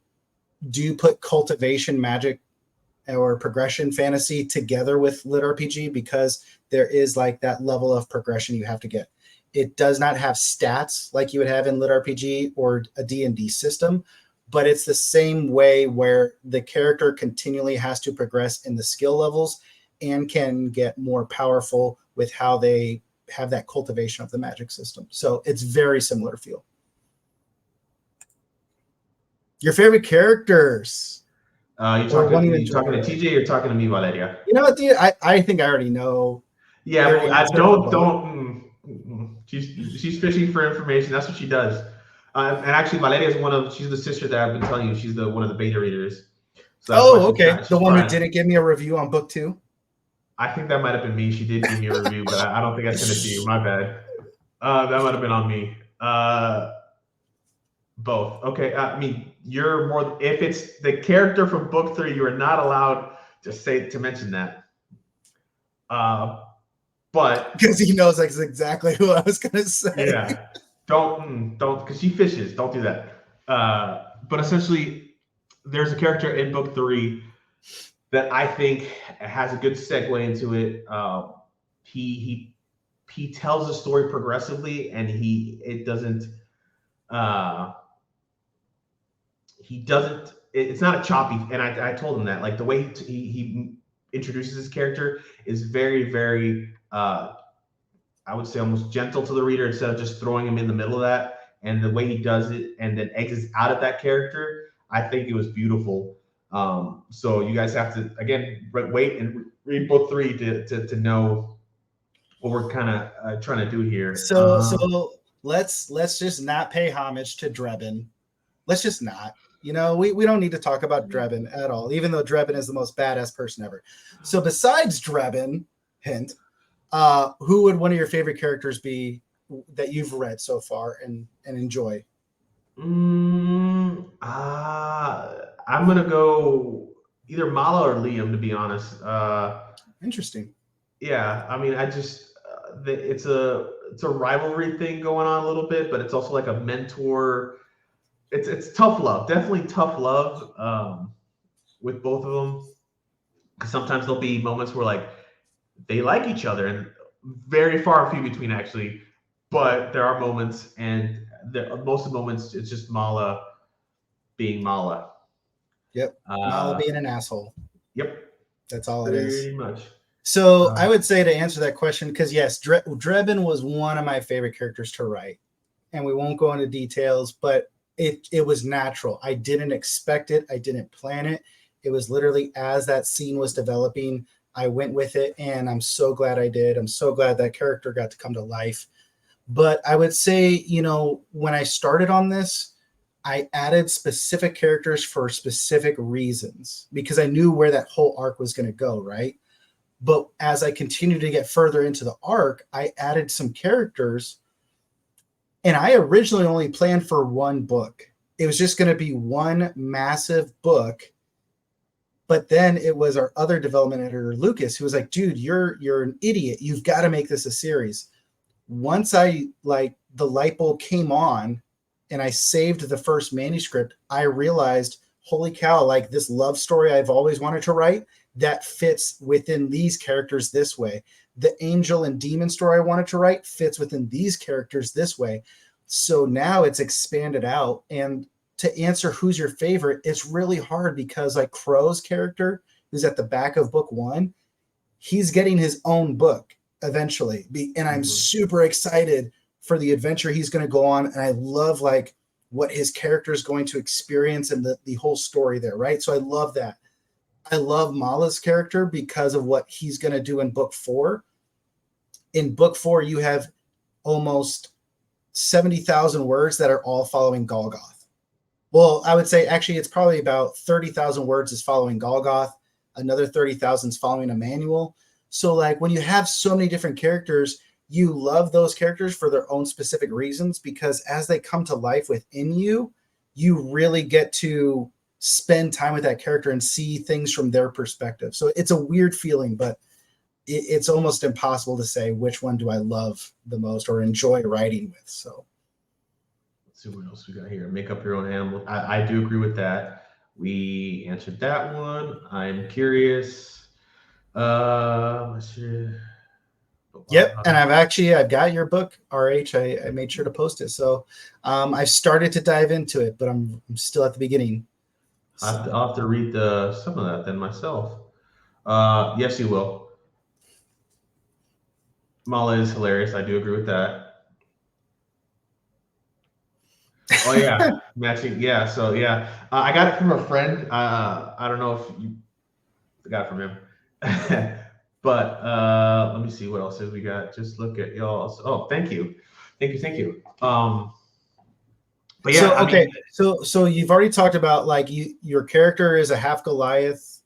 do put cultivation magic or progression fantasy together with Lit RPG because there is like that level of progression you have to get. It does not have stats like you would have in Lit RPG or a D&D system, but it's the same way where the character continually has to progress in the skill levels and can get more powerful with how they have that cultivation of the magic system. So it's very similar feel. Your favorite characters? You talking to TJ or talking to me, Valeria? You know what, dude? I think I already know. Yeah, Very but I answer for both. She's fishing for information. That's what she does. And actually, Valeria is she's the sister that I've been telling you. She's the one of the beta readers. So that's why Oh, okay. The she's one who trying. didn't give me a review on book 2. I think that might have been me. She did give me a review, but I don't think I sent it to you. My bad. That might have been on me. Both. Okay. I mean, you're more. If it's the character from book 3, you are not allowed to mention that. But Because he knows that's exactly who I was gonna say. yeah, don't because she fishes. Don't do that. But essentially, there's a character in book 3 that I think has a good segue into it. He tells the story progressively, and it doesn't. He doesn't. It's not a choppy. And I told him that, like, the way he introduces his character is very, very. I would say almost gentle to the reader instead of just throwing him in the middle of that. And the way he does it and then exits out of that character, I think it was beautiful. So you guys have to, again, wait and read book 3 to know what we're kind of trying to do here. So let's just not pay homage to Drebin. Let's just not. We don't need to talk about Drebin at all, even though Drebin is the most badass person ever. So besides Drebin, hint, who would one of your favorite characters be that you've read so far and enjoy? I'm gonna go either Mala or Liam, to be honest. Interesting. Yeah, I mean, it's a rivalry thing going on a little bit, but it's also like a mentor. It's tough love, definitely tough love with both of them. Because sometimes there'll be moments where like they like each other, and very far and few between actually. But there are moments, and most of the moments it's just Mala being Mala. Yep. Mala being an asshole. Yep. That's all it is. Pretty much. So I would say, to answer that question, because yes, Drebin was one of my favorite characters to write, and we won't go into details, but it was natural. I didn't expect it. I didn't plan it. It was literally as that scene was developing, I went with it, and I'm so glad I did. I'm so glad that character got to come to life. But I would say, when I started on this, I added specific characters for specific reasons because I knew where that whole arc was going to go, right? But as I continued to get further into the arc, I added some characters, and I originally only planned for one book. It was just going to be one massive book. But then it was our other development editor, Lucas, who was like, dude, you're an idiot. You've got to make this a series. Once the light bulb came on and I saved the first manuscript, I realized, holy cow, like this love story I've always wanted to write, that fits within these characters this way. The angel and demon story I wanted to write fits within these characters this way. So now it's expanded out. And to answer who's your favorite, it's really hard because like Crow's character, who's at the back of book 1, he's getting his own book eventually. And I'm super excited for the adventure he's going to go on. And I love like what his character is going to experience and the whole story there, right? So I love that. I love Mala's character because of what he's going to do in book 4. In book 4, you have almost 70,000 words that are all following Golgoth. Well, I would say actually it's probably about 30,000 words is following Golgoth. Another 30,000 is following Emmanuel. So like when you have so many different characters, you love those characters for their own specific reasons, because as they come to life within you, you really get to spend time with that character and see things from their perspective. So it's a weird feeling, but it's almost impossible to say which one do I love the most or enjoy writing with. So let's see what else we got here. Make up your own animal. I do agree with that. We answered that one. I'm curious. Let's see. Yep, and I've got your book, RH. I made sure to post it. So I've started to dive into it, but I'm still at the beginning. So. I'll have to read some of that then myself. Yes, you will. Mala is hilarious. I do agree with that. Oh yeah, matching. Yeah, so yeah, I got it from a friend. I don't know if you got it from him. But let me see what else have we got. Just look at y'all. Oh, thank you. Thank you. But yeah, So I okay, mean, so you've already talked about like your character is a half Goliath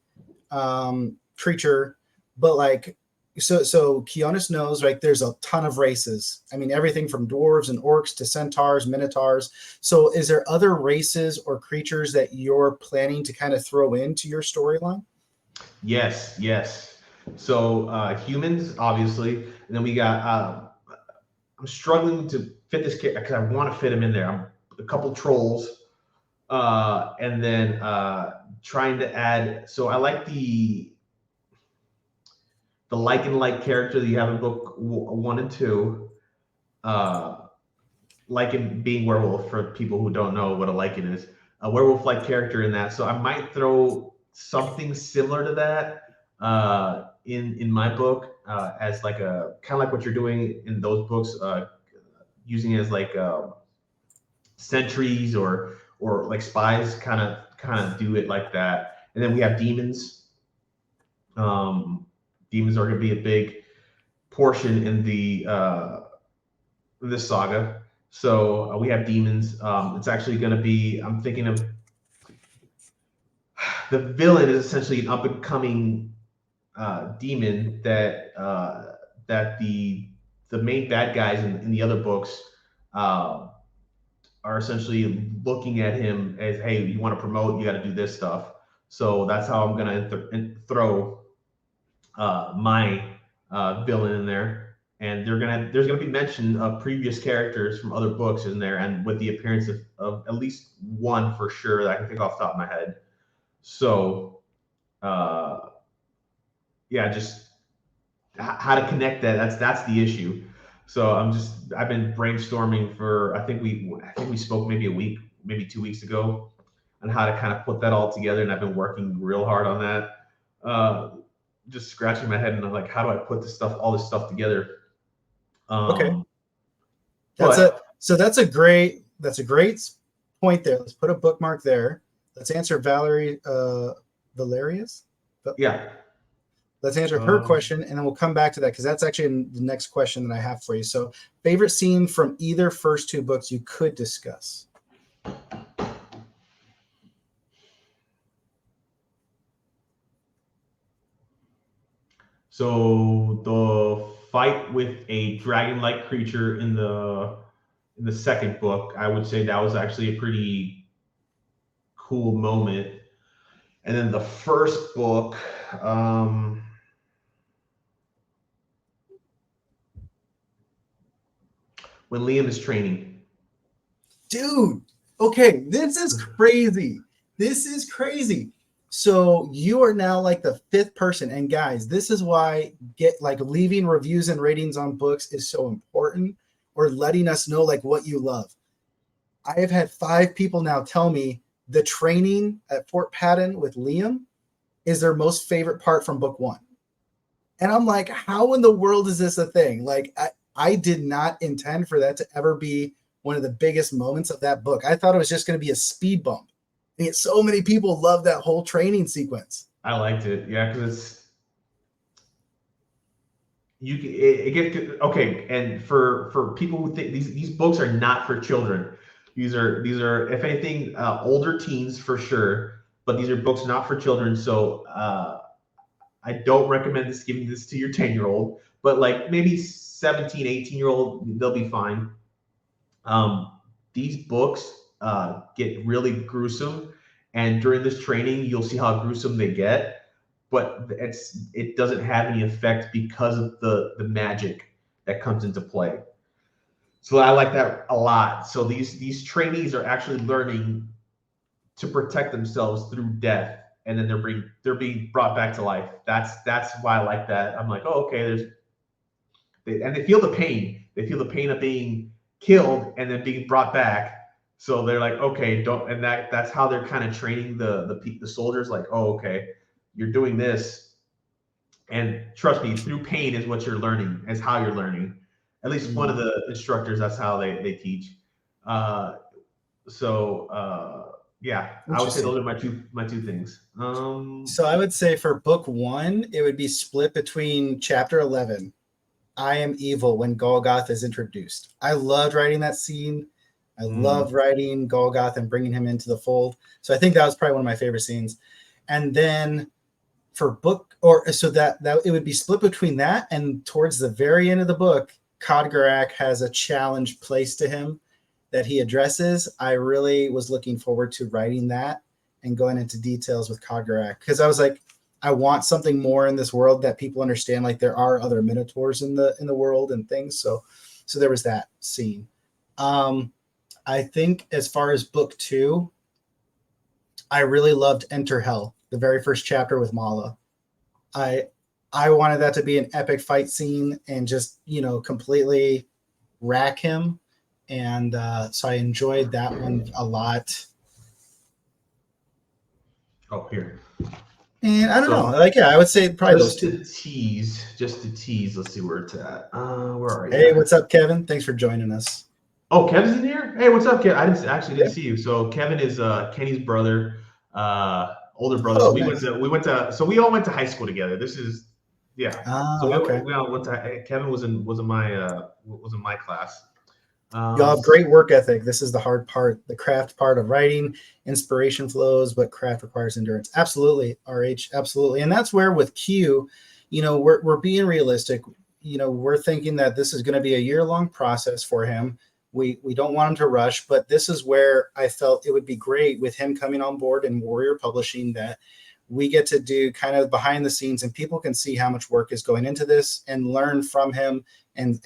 creature, but like so Kionis knows like there's a ton of races. I mean everything from dwarves and orcs to centaurs, minotaurs. So is there other races or creatures that you're planning to kind of throw into your storyline? yes. So humans, obviously, and then we got. I'm struggling to fit this kid because I want to fit him in there. I'm a couple trolls, and then trying to add. So I like the like character that you have in book 1 and 2. Uh, Lycan being werewolf, for people who don't know what a Lycan is, a werewolf-like character in that. So I might throw something similar to that in my book, as like a kind of like what you're doing in those books, using it as like sentries or like spies, kind of do it like that. And then we have demons. Demons are going to be a big portion in the this saga. So we have demons. It's actually going to be. I'm thinking of the villain is essentially an up and coming demon that the main bad guys in the other books uh, are essentially looking at him as, hey, you want to promote, you got to do this stuff. So that's how I'm going to throw my villain in there, and there's gonna be mention of previous characters from other books in there, and with the appearance of at least one for sure that I can think off the top of my head. So uh, yeah, just how to connect that. That's the issue. So I've been brainstorming for I think we spoke maybe a week, maybe 2 weeks ago, on how to kind of put that all together, and I've been working real hard on that. Uh, just scratching my head and I'm like, how do I put all this stuff together? Okay. Um, That's a but so that's a great point there. Let's put a bookmark there. Let's answer Valerius. yeah, Let's answer her um, question, and then we'll come back to that because that's actually the next question that I have for you. So, favorite scene from either first two books you could discuss. so the fight with a dragon-like creature in the second book, I would say that was actually a pretty cool moment. And then the first book, um, when Liam is training. Dude, okay, this is crazy. This is crazy. So you are now like the fifth person, and guys, this is why get like leaving reviews and ratings on books is so important, or letting us know like what you love. I have had 5 people now tell me the training at Fort Patton with Liam is their most favorite part from book 1. And I'm like, how in the world is this a thing? Like, I did not intend for that to ever be one of the biggest moments of that book. I thought it was just going to be a speed bump. And yet so many people love that whole training sequence. I liked it, yeah, because it gets okay. And for people who think these books are not for children, these are if anything older teens for sure, but these are books not for children. So I don't recommend giving this to your 10-year-old, but like maybe 17, 18-year-old, they'll be fine. These books get really gruesome, and during this training, you'll see how gruesome they get. But it doesn't have any effect because of the magic that comes into play. So I like that a lot. So these trainees are actually learning to protect themselves through death, and then they're being brought back to life. That's why I like that. I'm like, oh, okay. And they feel the pain. They feel the pain of being killed and then being brought back. So they're like, okay, don't. And that's how they're kind of training the soldiers. Like, oh, okay, you're doing this, and trust me, through pain is what you're learning. Is how you're learning. At least one of the instructors, that's how they teach. Uh, so Yeah, I would say Interesting. those are my two things. So I would say for book one, it would be split between chapter 11, I Am Evil, when Golgoth is introduced. I loved writing that scene. I loved writing Golgoth and bringing him into the fold. So I think that was probably one of my favorite scenes. And then for book, or so that it would be split between that and towards the very end of the book, Codgarak has a challenge placed to him that he addresses. I really was looking forward to writing that and going into details with Codgarak, because I was like, I want something more in this world that people understand. Like there are other minotaurs in the world and things. So there was that scene. I think as far as book two, I really loved Enter Hell, the very first chapter with Mala. I wanted that to be an epic fight scene and just, completely rack him. And so I enjoyed that one a lot. Oh, here. And I don't know. So Like, yeah, I would say probably those two. just to tease. Let's see where it's at. Where are you Hey, at? what's up, Kevin? Thanks for joining us. Oh, Kevin's in here. Hey, what's up, Kevin? I didn't Yeah. see you. So Kevin is Kenny's brother, older brother. Oh, So nice. we all went to high school together. This is yeah. So Okay. we all went to. Kevin was in my class. Y'all have great work ethic. This is the hard part, the craft part of writing. Inspiration flows, but craft requires endurance. Absolutely, RH, absolutely. And that's where with Q, we're being realistic. We're thinking that this is going to be a year-long process for him. We don't want him to rush, but this is where I felt it would be great with him coming on board in Warrior Publishing, that we get to do kind of behind the scenes and people can see how much work is going into this and learn from him. And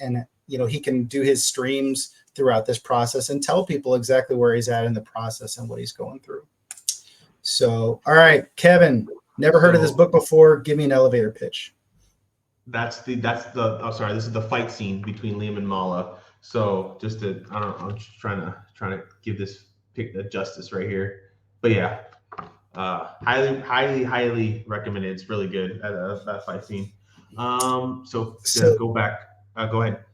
he can do his streams throughout this process and tell people exactly where he's at in the process and what he's going through. So, all right, Kevin, never heard of this book before. Give me an elevator pitch. This is the fight scene between Liam and Mala. So I'm just trying to give this pick the justice right here. But yeah, highly recommended. It's really good that fight scene. So to go back, go ahead.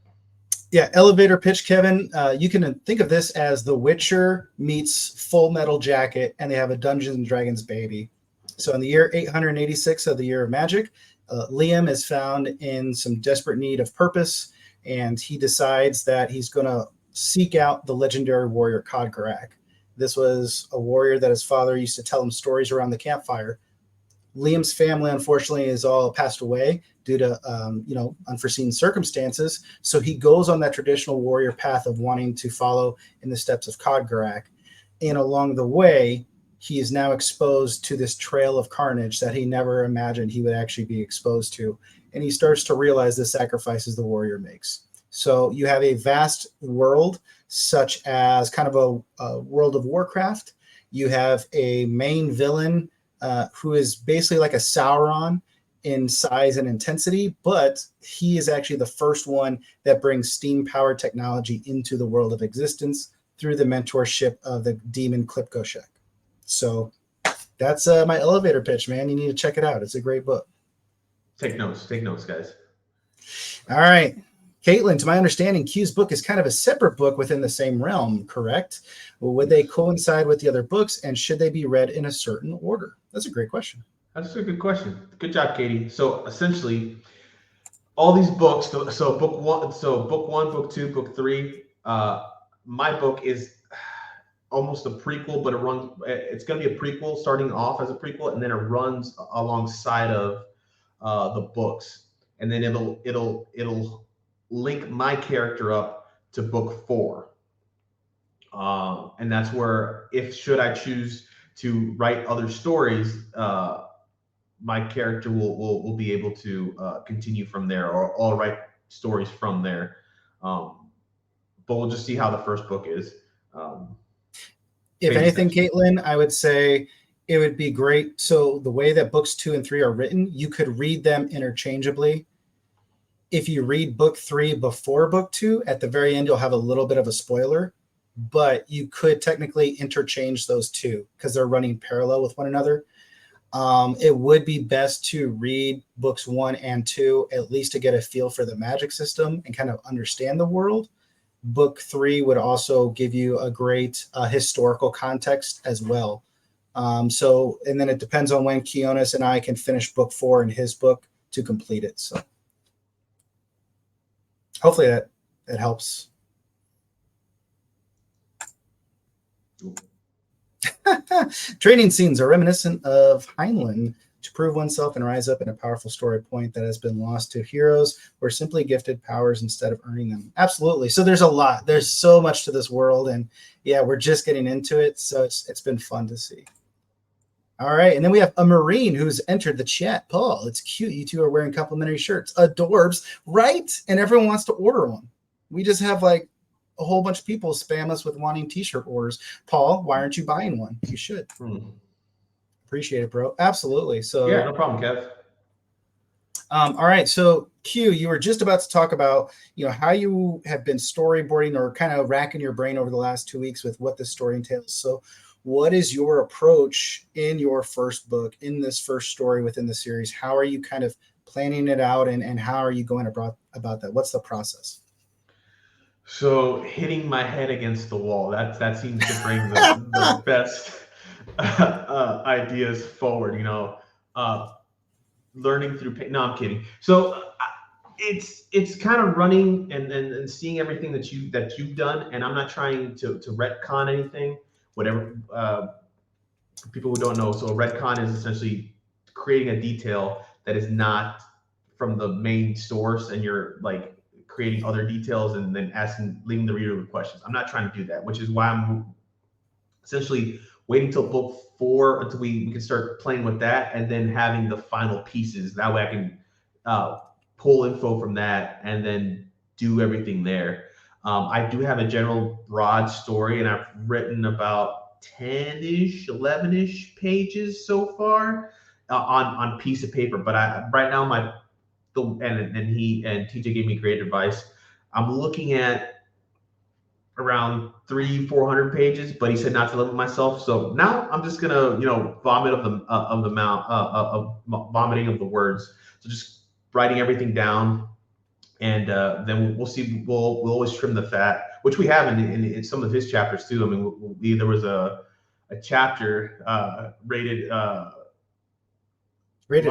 Yeah, elevator pitch, Kevin. You can think of this as The Witcher meets Full Metal Jacket, and they have a Dungeons and Dragons baby. So in the year 886 of the Year of Magic, Liam is found in some desperate need of purpose, and he decides that he's going to seek out the legendary warrior Codgarak. This was a warrior that his father used to tell him stories around the campfire. Liam's family, unfortunately, is all passed away due to unforeseen circumstances. So he goes on that traditional warrior path of wanting to follow in the steps of Codgarak. And along the way, he is now exposed to this trail of carnage that he never imagined he would actually be exposed to. And he starts to realize the sacrifices the warrior makes. So you have a vast world, such as kind of a World of Warcraft. You have a main villain who is basically like a Sauron in size and intensity, but he is actually the first one that brings steam-powered technology into the world of existence through the mentorship of the demon Klipkoshek. So that's my elevator pitch, man. You need to check it out. It's a great book. Take notes, guys. All right. Caitlin, to my understanding, Q's book is kind of a separate book within the same realm, correct? Well, would they coincide with the other books, and should they be read in a certain order? That's a great question. That's a good question. Good job, Katie. So essentially, all these books. So book one, book two, book three. My book is almost a prequel, but it's going to be a prequel, starting off as a prequel, and then it runs alongside of the books, and then it'll link my character up to book four. And that's where, should I choose to write other stories, my character will be able to continue from there, or I'll write stories from there. But we'll just see how the first book is. If anything, Caitlin, I would say it would be great. So the way that books 2 and 3 are written, you could read them interchangeably. If you read book 3 before book 2, at the very end, you'll have a little bit of a spoiler, but you could technically interchange those two because they're running parallel with one another. It would be best to read books 1 and 2, at least to get a feel for the magic system and kind of understand the world. book 3 would also give you a great historical context as well. So, and then it depends on when Keonis and I can finish book 4 in his book to complete it. So hopefully that helps. Training scenes are reminiscent of Heinlein to prove oneself and rise up in a powerful story point that has been lost to heroes who are simply gifted powers instead of earning them. Absolutely. So there's a lot. There's so much to this world, and yeah, we're just getting into it. So it's been fun to see. All right, and then we have a Marine who's entered the chat. Paul, it's cute. You two are wearing complimentary shirts. Adorbs, right? And everyone wants to order one. We just have like a whole bunch of people spam us with wanting t-shirt orders. Paul, why aren't you buying one? You should. Appreciate it, bro. Absolutely. So yeah, no problem, Kev. All right. So Q, you were just about to talk about, how you have been storyboarding or kind of racking your brain over the last 2 weeks with what this story entails. So what is your approach in your first book, in this first story within the series? How are you kind of planning it out, and how are you going about that? What's the process? So hitting my head against the wall, that seems to bring the best ideas forward, learning through pain. No, I'm kidding. So it's kind of running and seeing everything that you've done, and I'm not trying to retcon anything, whatever. For people who don't know, so a retcon is essentially creating a detail that is not from the main source, and you're like creating other details and then leaving the reader with questions. I'm not trying to do that, which is why I'm essentially waiting till book 4 until we can start playing with that, and then having the final pieces. That way I can pull info from that and then do everything there. I do have a general broad story, and I've written about 10-ish, 11-ish pages so far on piece of paper. But right now and TJ gave me great advice. I'm looking at around 300-400 pages, but he said not to limit myself. So now I'm just gonna, vomit of the mouth, vomiting of the words. So just writing everything down, and then we'll see. We'll always trim the fat, which we have in some of his chapters too. I mean, there was a chapter rated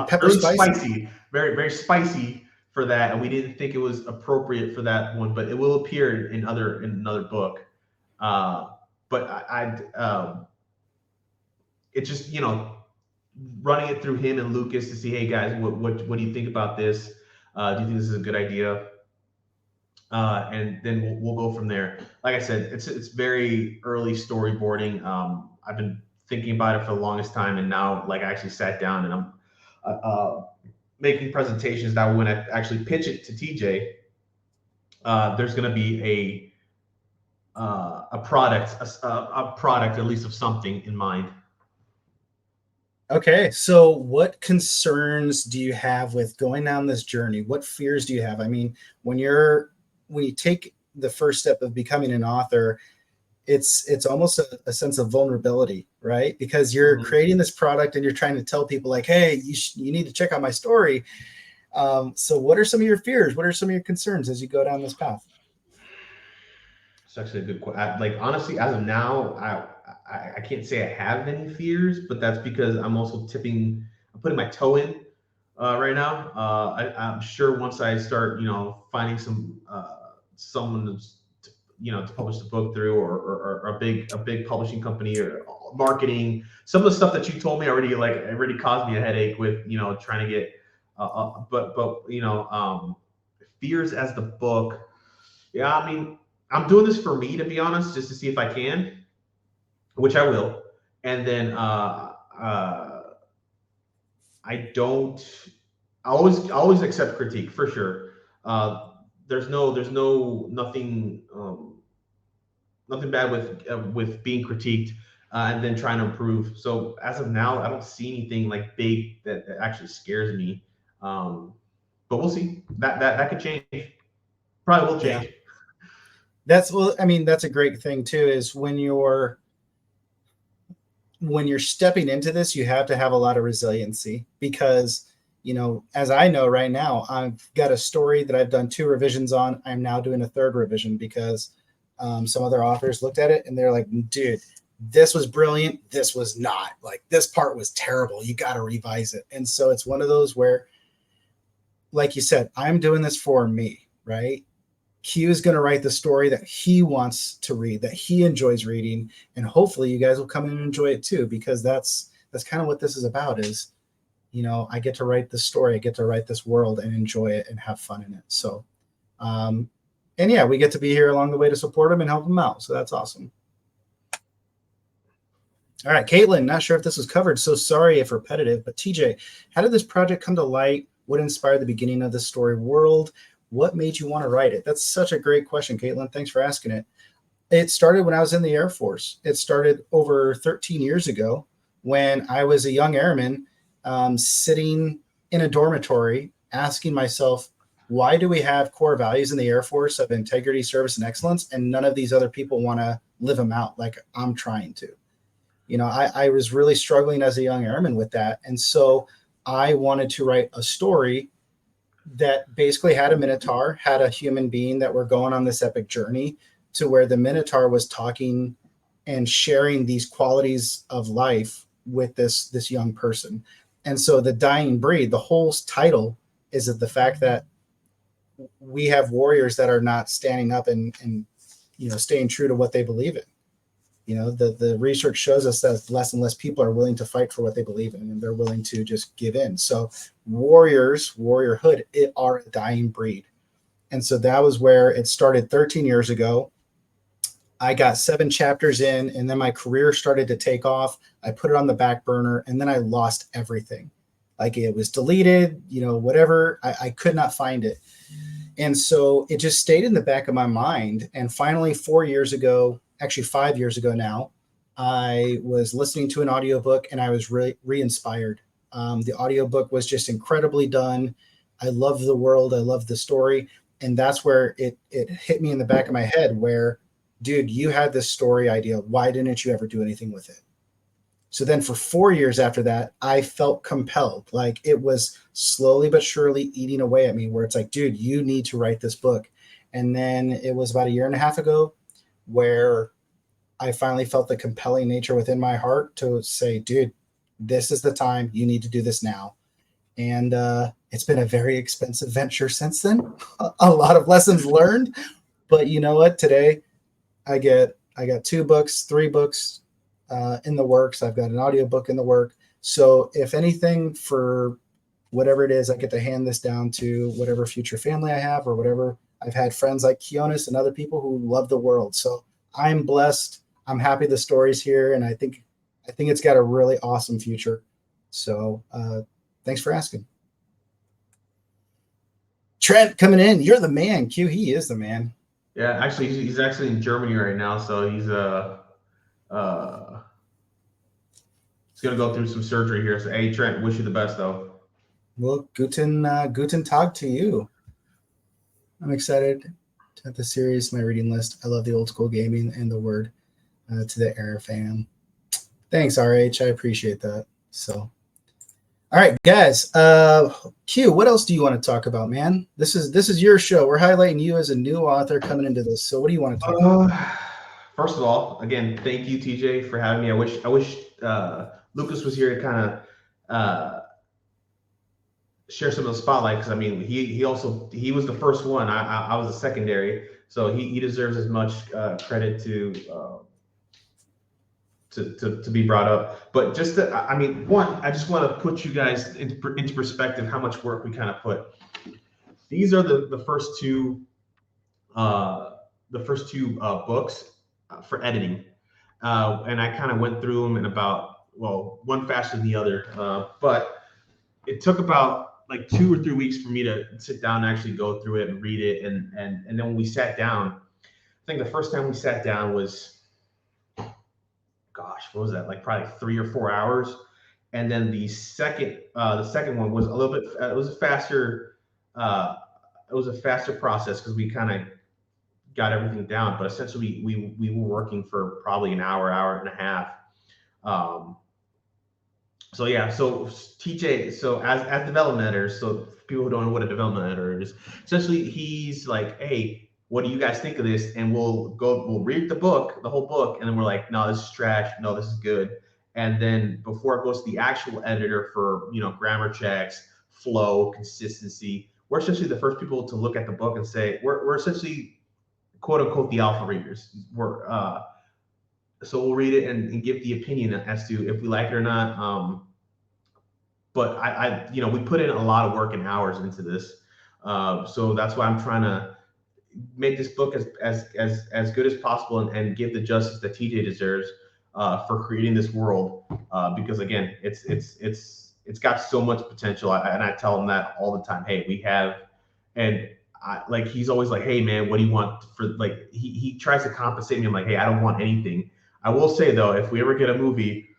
pepper really spicy, very very spicy for that, and we didn't think it was appropriate for that one, but it will appear in another book. But it's just running it through him and Lucas to see, hey guys, what do you think about this? Do you think this is a good idea? And then we'll go from there. Like I said, it's very early storyboarding. I've been thinking about it for the longest time, and now like I actually sat down and I'm making presentations that when I actually pitch it to TJ, there's going to be a product at least of something in mind. Okay, so what concerns do you have with going down this journey? What fears do you have? I mean, when you take the first step of becoming an author, it's almost a sense of vulnerability, right? Because you're creating this product and you're trying to tell people like, hey, you need to check out my story. So what are some of your fears? What are some of your concerns as you go down this path? It's actually a good question. Like, honestly, as of now, I can't say I have any fears, but that's because I'm also I'm putting my toe in right now. I'm sure once I start, finding someone to publish the book through, or a big publishing company or marketing, some of the stuff that you told me already caused me a headache with, trying to get, fears as the book. Yeah, I mean, I'm doing this for me, to be honest, just to see if I can, which I will. And then I always accept critique for sure. There's nothing bad with being critiqued and then trying to improve. So as of now, I don't see anything like big that actually scares me. But we'll see. That could change. Probably will change. Yeah. That's a great thing too, is when you're stepping into this, you have to have a lot of resiliency, because, as I know right now, I've got a story that I've done 2 revisions on. I'm now doing a 3rd revision because Some other authors looked at it and they're like, dude, this was brilliant. This was not. Like, this part was terrible. You got to revise it. And so it's one of those where, like you said, I'm doing this for me, right? Q is going to write the story that he wants to read, that he enjoys reading, and hopefully you guys will come in and enjoy it too, because that's kind of what this is about. Is, you know, I get to write this story, I get to write this world and enjoy it and have fun in it. So, and yeah, we get to be here along the way to support him and help him out. So that's awesome. All right, Caitlin, not sure if this was covered, so sorry if repetitive, but TJ, how did this project come to light? What inspired the beginning of this story world? What made you want to write it? That's such a great question, Caitlin. Thanks for asking it. It started when I was in the Air Force. It started over 13 years ago when I was a young airman, sitting in a dormitory asking myself, why do we have core values in the Air Force of integrity, service, and excellence, and none of these other people want to live them out like I'm trying to? You know, I was really struggling as a young airman with that. And so I wanted to write a story that basically had a Minotaur, had a human being that were going on this epic journey to where the Minotaur was talking and sharing these qualities of life with this young person. And so the dying breed, the whole title is that the fact that we have warriors that are not standing up and you know, staying true to what they believe in. You know, the research shows us that less and less people are willing to fight for what they believe in, and they're willing to just give in. So warriorhood, it are a dying breed. And so that was where it started 13 years ago. I got 7 chapters in, and then my career started to take off. I put it on the back burner, and then I lost everything. Like, it was deleted, you know, whatever. I could not find it. And so it just stayed in the back of my mind. And finally, 4 years ago, actually 5 years ago now, I was listening to an audiobook and I was really re-inspired. The audiobook was just incredibly done. I love the world. I love the story. And that's where it hit me in the back of my head where, dude, you had this story idea. Why didn't you ever do anything with it? So then for 4 years after that, I felt compelled. Like, it was slowly but surely eating away at me where it's like, dude, you need to write this book. And then it was about 1.5 years ago where I finally felt the compelling nature within my heart to say, dude, this is the time. You need to do this now. And it's been a very expensive venture since then. A lot of lessons learned. But you know what? Today, I got 2 books, 3 books in the works. I've got an audiobook in the work. So if anything, for whatever it is, I get to hand this down to whatever future family I have or whatever. I've had friends like Kionis and other people who love the world. So I'm blessed. I'm happy the story's here, and I think it's got a really awesome future. So thanks for asking. Trent coming in. You're the man, Q. He is the man. Yeah, actually, he's actually in Germany right now, so he's gonna go through some surgery here. So, hey, Trent, wish you the best though. Well, guten Tag to you. I'm excited to have the series, my reading list. I love the old school gaming and the word to the Air fam. Thanks, RH. I appreciate that. So, all right, guys. Q, what else do you want to talk about, man? This is your show. We're highlighting you as a new author coming into this. So, what do you want to talk about? First of all, again, thank you, TJ, for having me. I wish Lucas was here to kind of share some of the spotlight, because I mean, he was the first one. I was a secondary, so he deserves as much credit to be brought up. But just I mean, one, I just want to put you guys into perspective how much work we kind of put. These are the first two books for editing, and I kind of went through them in about, well, one faster than the other, but it took about like 2 or 3 weeks for me to sit down and actually go through it and read it. And then when we sat down, I think the first time we sat down was, gosh, what was that? Like probably 3 or 4 hours. And then the second one was a little bit, it was a faster process because we kind of got everything down. But essentially we were working for probably an hour and a half. So yeah, so TJ, so as development editor, so people who don't know what a development editor is, essentially he's like, hey, what do you guys think of this? And we'll read the book, the whole book, and then we're like, no, this is trash. No, this is good. And then before it goes to the actual editor for, grammar checks, flow, consistency, we're essentially the first people to look at the book and say, we're essentially quote unquote the alpha readers. So we'll read it and give the opinion as to if we like it or not. But we put in a lot of work and hours into this. So that's why I'm trying to make this book as good as possible and give the justice that TJ deserves for creating this world. Because again, it's got so much potential, and I tell him that all the time. Hey, we have, and he's always like, hey man, what do you want for, like, he tries to compensate me. I'm like, hey, I don't want anything. I will say though, if we ever get a movie,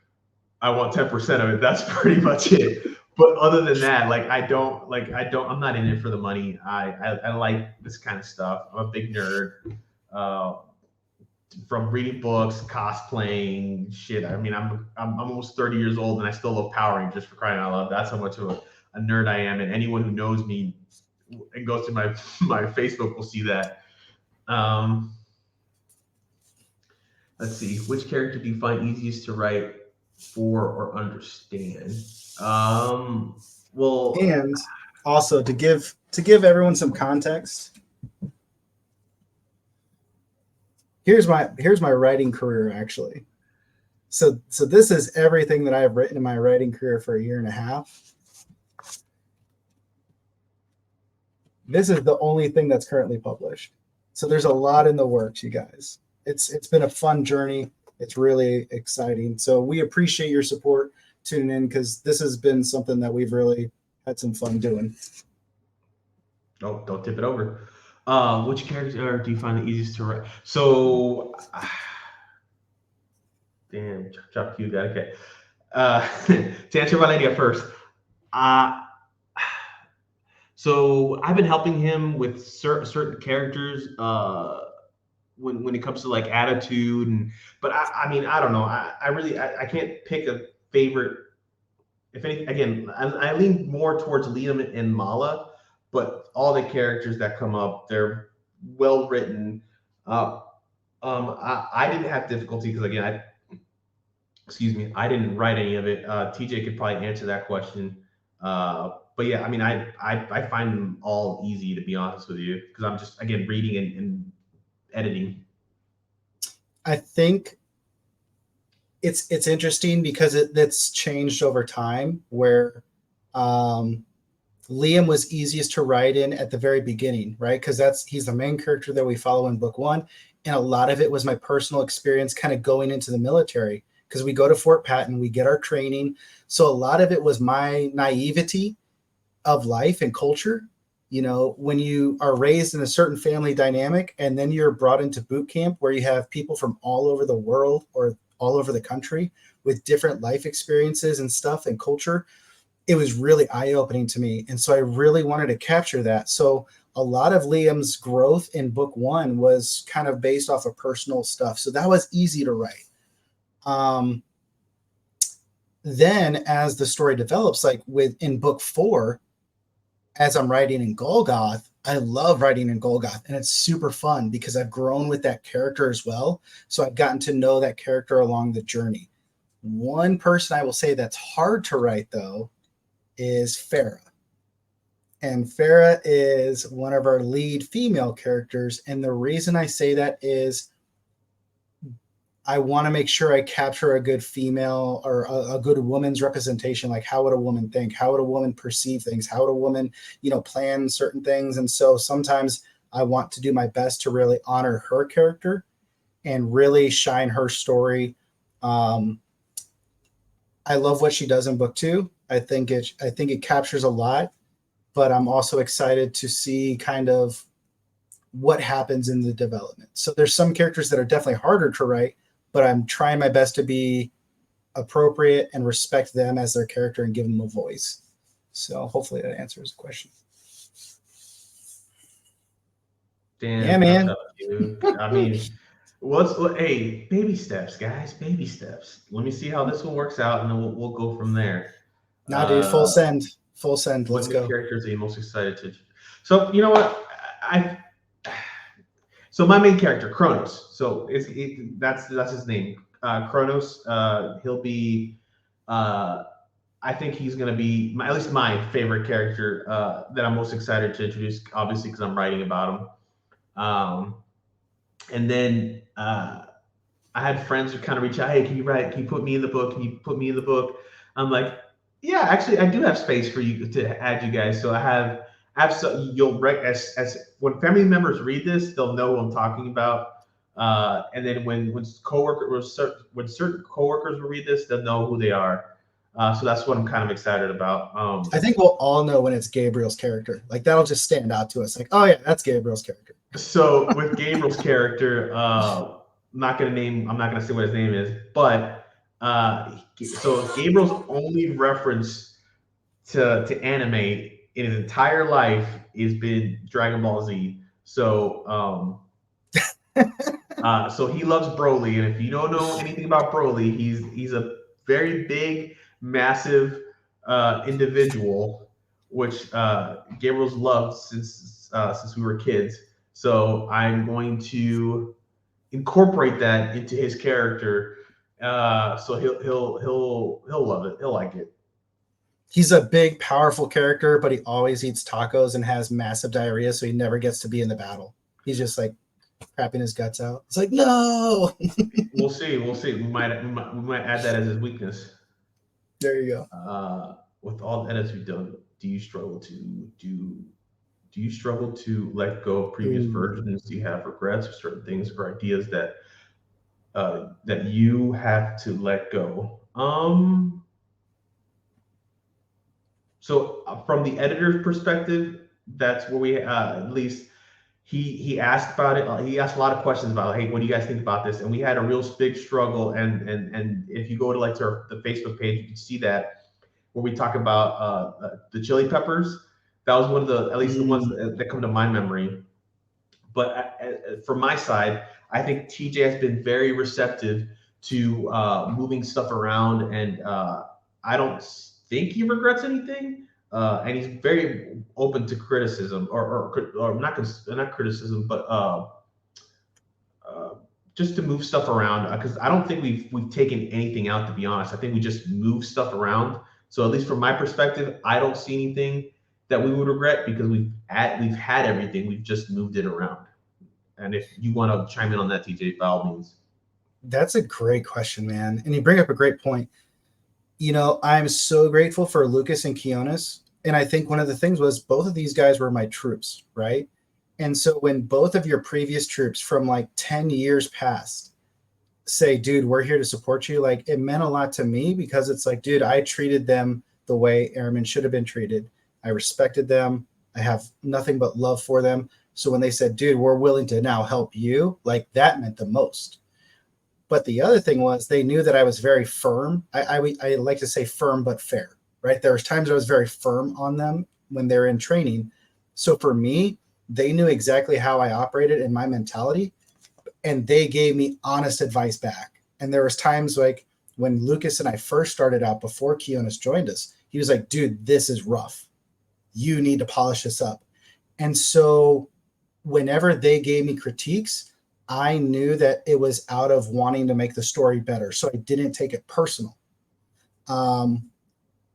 I want 10% of it. That's pretty much it. But other than that, I'm not in it for the money. I like this kind of stuff. I'm a big nerd. From reading books, cosplaying, shit. I mean, I'm almost 30 years old and I still love Power Rangers, for crying out loud. That's how much of a nerd I am. And anyone who knows me and goes to my Facebook will see that. Let's see. Which character do you find easiest to write for or understand? Well, and also to give everyone some context, here's my writing career actually. So this is everything that I've written in my writing career for a year and a half. This is the only thing that's currently published. So there's a lot in the works, you guys. It's been a fun journey. It's really exciting. So we appreciate your support tuning in, because this has been something that we've really had some fun doing. Oh, don't tip it over. Which character do you find the easiest to write? So, damn, chop you got okay. To answer Valeria first, so I've been helping him with certain characters when it comes to like attitude, but I mean, I don't know. I can't pick a favorite. If any, again, I lean more towards Liam and Mala, but all the characters that come up, they're well written. I didn't have difficulty because again, I didn't write any of it. TJ could probably answer that question. But yeah, I mean, I find them all easy, to be honest with you, because I'm just, again, reading and editing. I think it's interesting because it's changed over time, where Liam was easiest to write in at the very beginning, right? Because he's the main character that we follow in book one. And a lot of it was my personal experience kind of going into the military, because we go to Fort Patton, we get our training. So a lot of it was my naivety of life and culture. When you are raised in a certain family dynamic and then you're brought into boot camp where you have people from all over the world or all over the country with different life experiences and stuff and culture, it was really eye-opening to me. And so I really wanted to capture that. So a lot of Liam's growth in book one was kind of based off of personal stuff. So that was easy to write. Then as the story develops, like in book four, as I'm writing in Golgoth, I love writing in Golgoth, and it's super fun because I've grown with that character as well. So I've gotten to know that character along the journey. One person I will say that's hard to write, though, is Farah. And Farah is one of our lead female characters. And the reason I say that is I want to make sure I capture a good female or a good woman's representation. Like, how would a woman think? How would a woman perceive things? How would a woman, plan certain things? And so sometimes I want to do my best to really honor her character and really shine her story. I love what she does in book two. I think it captures a lot, but I'm also excited to see kind of what happens in the development. So there's some characters that are definitely harder to write, but I'm trying my best to be appropriate and respect them as their character and give them a voice. So hopefully that answers the question. Damn, yeah, man. I mean, hey, baby steps, guys, baby steps. Let me see how this one works out, and then we'll go from there. Nah, dude, full send. Let's go. What characters are you most excited to? So you know what, So my main character, Kronos. So that's his name, Kronos. He'll be. I think he's going to be at least my favorite character that I'm most excited to introduce. Obviously, because I'm writing about him. And then I had friends who kind of reach out, hey, can you write? Can you put me in the book? Can you put me in the book? I'm like, yeah, actually, I do have space for you to add you guys. So I have so you'll as when family members read this, they'll know what I'm talking about. And then when certain coworkers will read this, they'll know who they are. So that's what I'm kind of excited about. I think we'll all know when it's Gabriel's character. Like that'll just stand out to us. Like, oh yeah, that's Gabriel's character. So with Gabriel's character, I'm not gonna say what his name is, but so Gabriel's only reference to anime in his entire life has been Dragon Ball Z. So so he loves Broly, and if you don't know anything about Broly, he's a very big, massive individual, which Gabriel's loved since we were kids. So I'm going to incorporate that into his character. So he'll love it. He'll like it. He's a big, powerful character, but he always eats tacos and has massive diarrhea, so he never gets to be in the battle. He's just like crapping his guts out. It's like, no. We'll see. We might add that as his weakness. There you go. With all the edits we've done, do you struggle to let go of previous versions? Do you have regrets or certain things or ideas that you have to let go? So from the editor's perspective, that's where we at least he asked about it. He asked a lot of questions about, hey, what do you guys think about this? And we had a real big struggle. And if you go to the Facebook page, you can see that where we talk about the chili peppers. That was one of at least the ones that come to my memory. But from my side, I think TJ has been very receptive to moving stuff around, and I don't think he regrets anything. And he's very open to criticism, or not criticism, but just to move stuff around. Because I don't think we've taken anything out, to be honest. I think we just move stuff around. So at least from my perspective, I don't see anything that we would regret because we've had everything. We've just moved it around. And if you want to chime in on that, TJ, by all means. That's a great question, man. And you bring up a great point. You know, I'm so grateful for Lucas and Kionis. And I think one of the things was both of these guys were my troops, right? And so when both of your previous troops from like 10 years past say, dude, we're here to support you, like it meant a lot to me because it's like, dude, I treated them the way airmen should have been treated. I respected them. I have nothing but love for them. So when they said, dude, we're willing to now help you, like that meant the most. But the other thing was they knew that I was very firm. I like to say firm but fair, right? There was times I was very firm on them when they were in training. So for me, they knew exactly how I operated and my mentality, and they gave me honest advice back. And there was times like when Lucas and I first started out before Kionis joined us, he was like, dude, this is rough. You need to polish this up. And so whenever they gave me critiques, I knew that it was out of wanting to make the story better. So I didn't take it personal.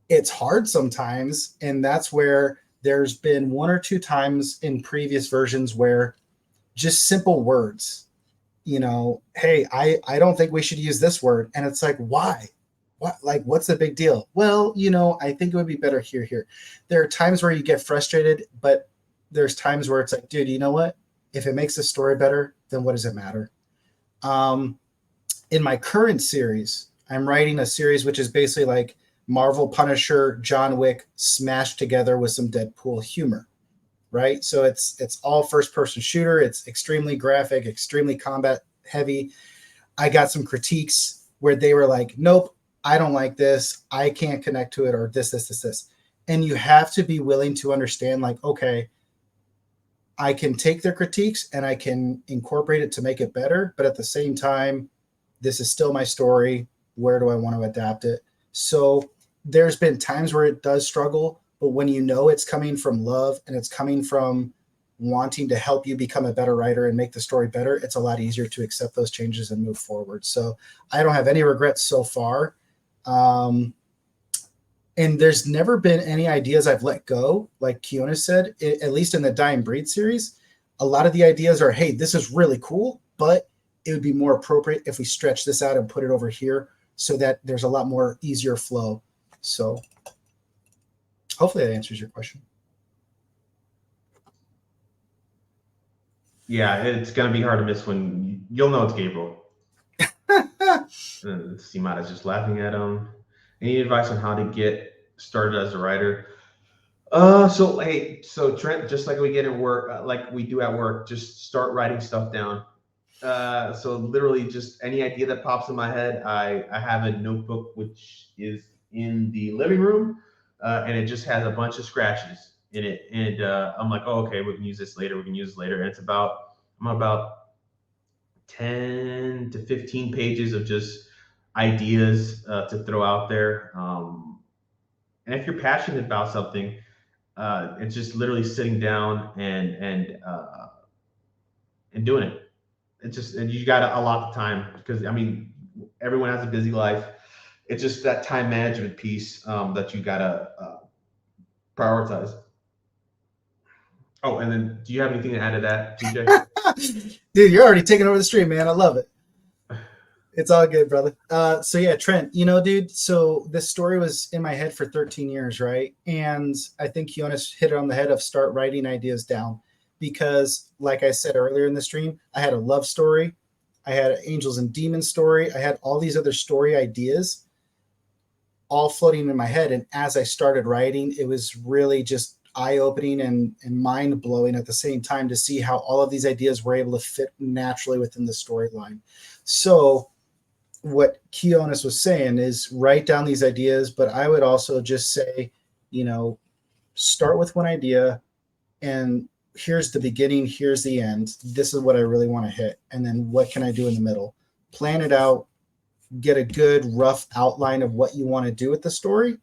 It's hard sometimes. And that's where there's been one or two times in previous versions where just simple words, you know, hey, I don't think we should use this word. And it's like, why? What, like, what's the big deal? Well, you know, I think it would be better here. There are times where you get frustrated, but there's times where it's like, dude, you know what? If it makes the story better, then what does it matter? In my current series, I'm writing a series which is basically like Marvel Punisher, John Wick smashed together with some Deadpool humor, right? So it's all first-person shooter. It's extremely graphic, extremely combat heavy. I got some critiques where they were like, nope, I don't like this. I can't connect to it, or this. And you have to be willing to understand, like, okay, I can take their critiques and I can incorporate it to make it better. But at the same time, this is still my story. Where do I want to adapt it? So there's been times where it does struggle, but when you know it's coming from love and it's coming from wanting to help you become a better writer and make the story better, it's a lot easier to accept those changes and move forward. So I don't have any regrets so far. And there's never been any ideas I've let go. Like Kiona said, at least in the Die and Breed series, a lot of the ideas are, hey, this is really cool, but it would be more appropriate if we stretch this out and put it over here so that there's a lot more easier flow. So hopefully that answers your question. Yeah, it's gonna be hard to miss when you'll know it's Gabriel. Simata's just laughing at him. Any advice on how to get started as a writer? So Trent, just like we get at work, like we do at work, just start writing stuff down. So literally, just any idea that pops in my head, I have a notebook which is in the living room, and it just has a bunch of scratches in it, and I'm like, oh, okay, we can use this later. We can use this later, and I'm about 10 to 15 pages of just ideas to throw out there. And if you're passionate about something, it's just literally sitting down and doing it. It's just, and you got to allot the time, because I mean, everyone has a busy life. It's just that time management piece that you got to prioritize. Oh, and then do you have anything to add to that, TJ? Dude, you're already taking over the stream, man. I love it. It's all good, brother. So yeah, Trent, dude, so this story was in my head for 13 years, right? And I think Jonas hit it on the head of start writing ideas down, because like I said earlier in the stream, I had a love story. I had an angels and demons story. I had all these other story ideas all floating in my head. And as I started writing, it was really just eye-opening and mind-blowing at the same time to see how all of these ideas were able to fit naturally within the storyline. So what Kionis was saying is write down these ideas, but I would also just say, start with one idea and here's the beginning, here's the end. This is what I really want to hit. And then what can I do in the middle? Plan it out, get a good rough outline of what you want to do with the story,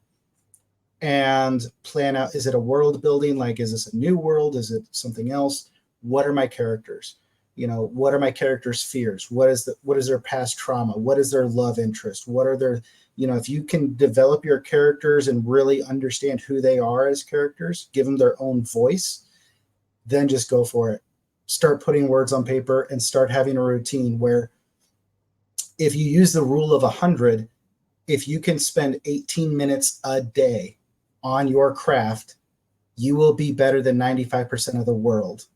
and plan out, is it a world building? Like, is this a new world? Is it something else? What are my characters? What are my characters' fears? What is their past trauma? What is their love interest? What are their, if you can develop your characters and really understand who they are as characters, give them their own voice, then just go for it. Start putting words on paper and start having a routine where if you use the rule of 100, if you can spend 18 minutes a day on your craft, you will be better than 95% of the world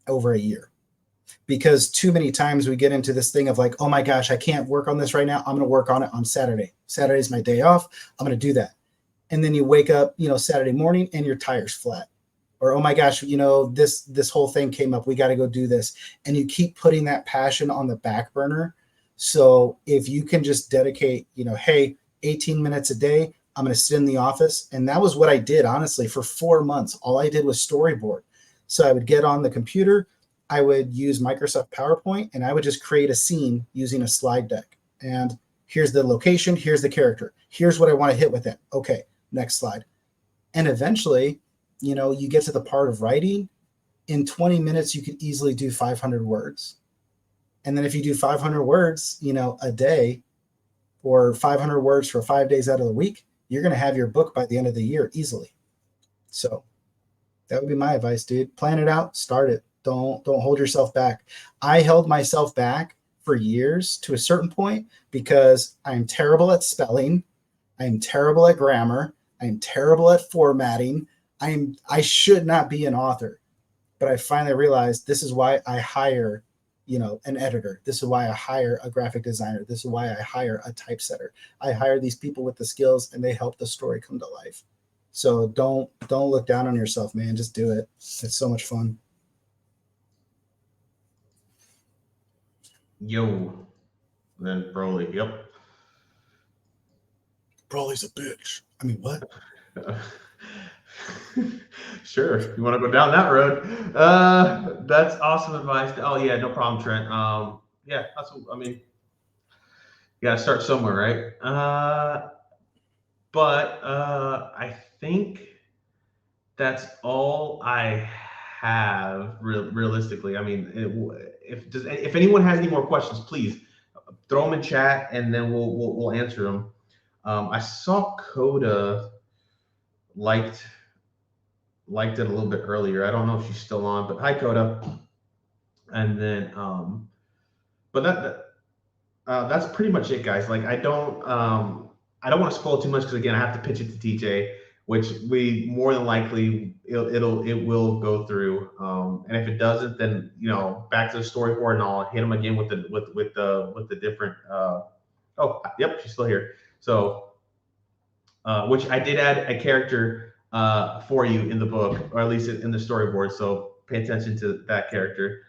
over a year. Because too many times we get into this thing of like, oh my gosh, I can't work on this right now. I'm going to work on it on Saturday. Saturday's my day off. I'm going to do that. And then you wake up, Saturday morning and your tire's flat. Or, oh my gosh, this whole thing came up. We got to go do this. And you keep putting that passion on the back burner. So if you can just dedicate, hey, 18 minutes a day, I'm going to sit in the office. And that was what I did, honestly, for 4 months. All I did was storyboard. So I would get on the computer, I would use Microsoft PowerPoint, and I would just create a scene using a slide deck. And here's the location, here's the character, here's what I want to hit with it. Okay, next slide. And eventually, you get to the part of writing. In 20 minutes, you could easily do 500 words. And then if you do 500 words, a day, or 500 words for 5 days out of the week, you're going to have your book by the end of the year easily. So that would be my advice, dude. Plan it out, start it. Don't hold yourself back. I held myself back for years to a certain point because I'm terrible at spelling. I'm terrible at grammar. I'm terrible at formatting. I should not be an author. But I finally realized this is why I hire, an editor. This is why I hire a graphic designer. This is why I hire a typesetter. I hire these people with the skills and they help the story come to life. So don't look down on yourself, man. Just do it. It's so much fun. Yo, then Broly. Yep. Broly's a bitch. I mean, what? Sure, you want to go down that road? That's awesome advice. Oh yeah, no problem, Trent. Yeah, that's what, I mean. You gotta start somewhere, right? But I think that's all I have realistically. I mean, if anyone has any more questions, please throw them in chat, and then we'll answer them. I saw Coda liked it a little bit earlier. I don't know if she's still on, but hi, Coda. And then, but that's pretty much it, guys. Like, I don't want to spoil too much because again, I have to pitch it to TJ, which we more than likely it will go through. And if it doesn't, then back to the storyboard, and I'll hit him again with the different. Oh, yep, she's still here. So, which I did add a character for you in the book, or at least in the storyboard. So pay attention to that character.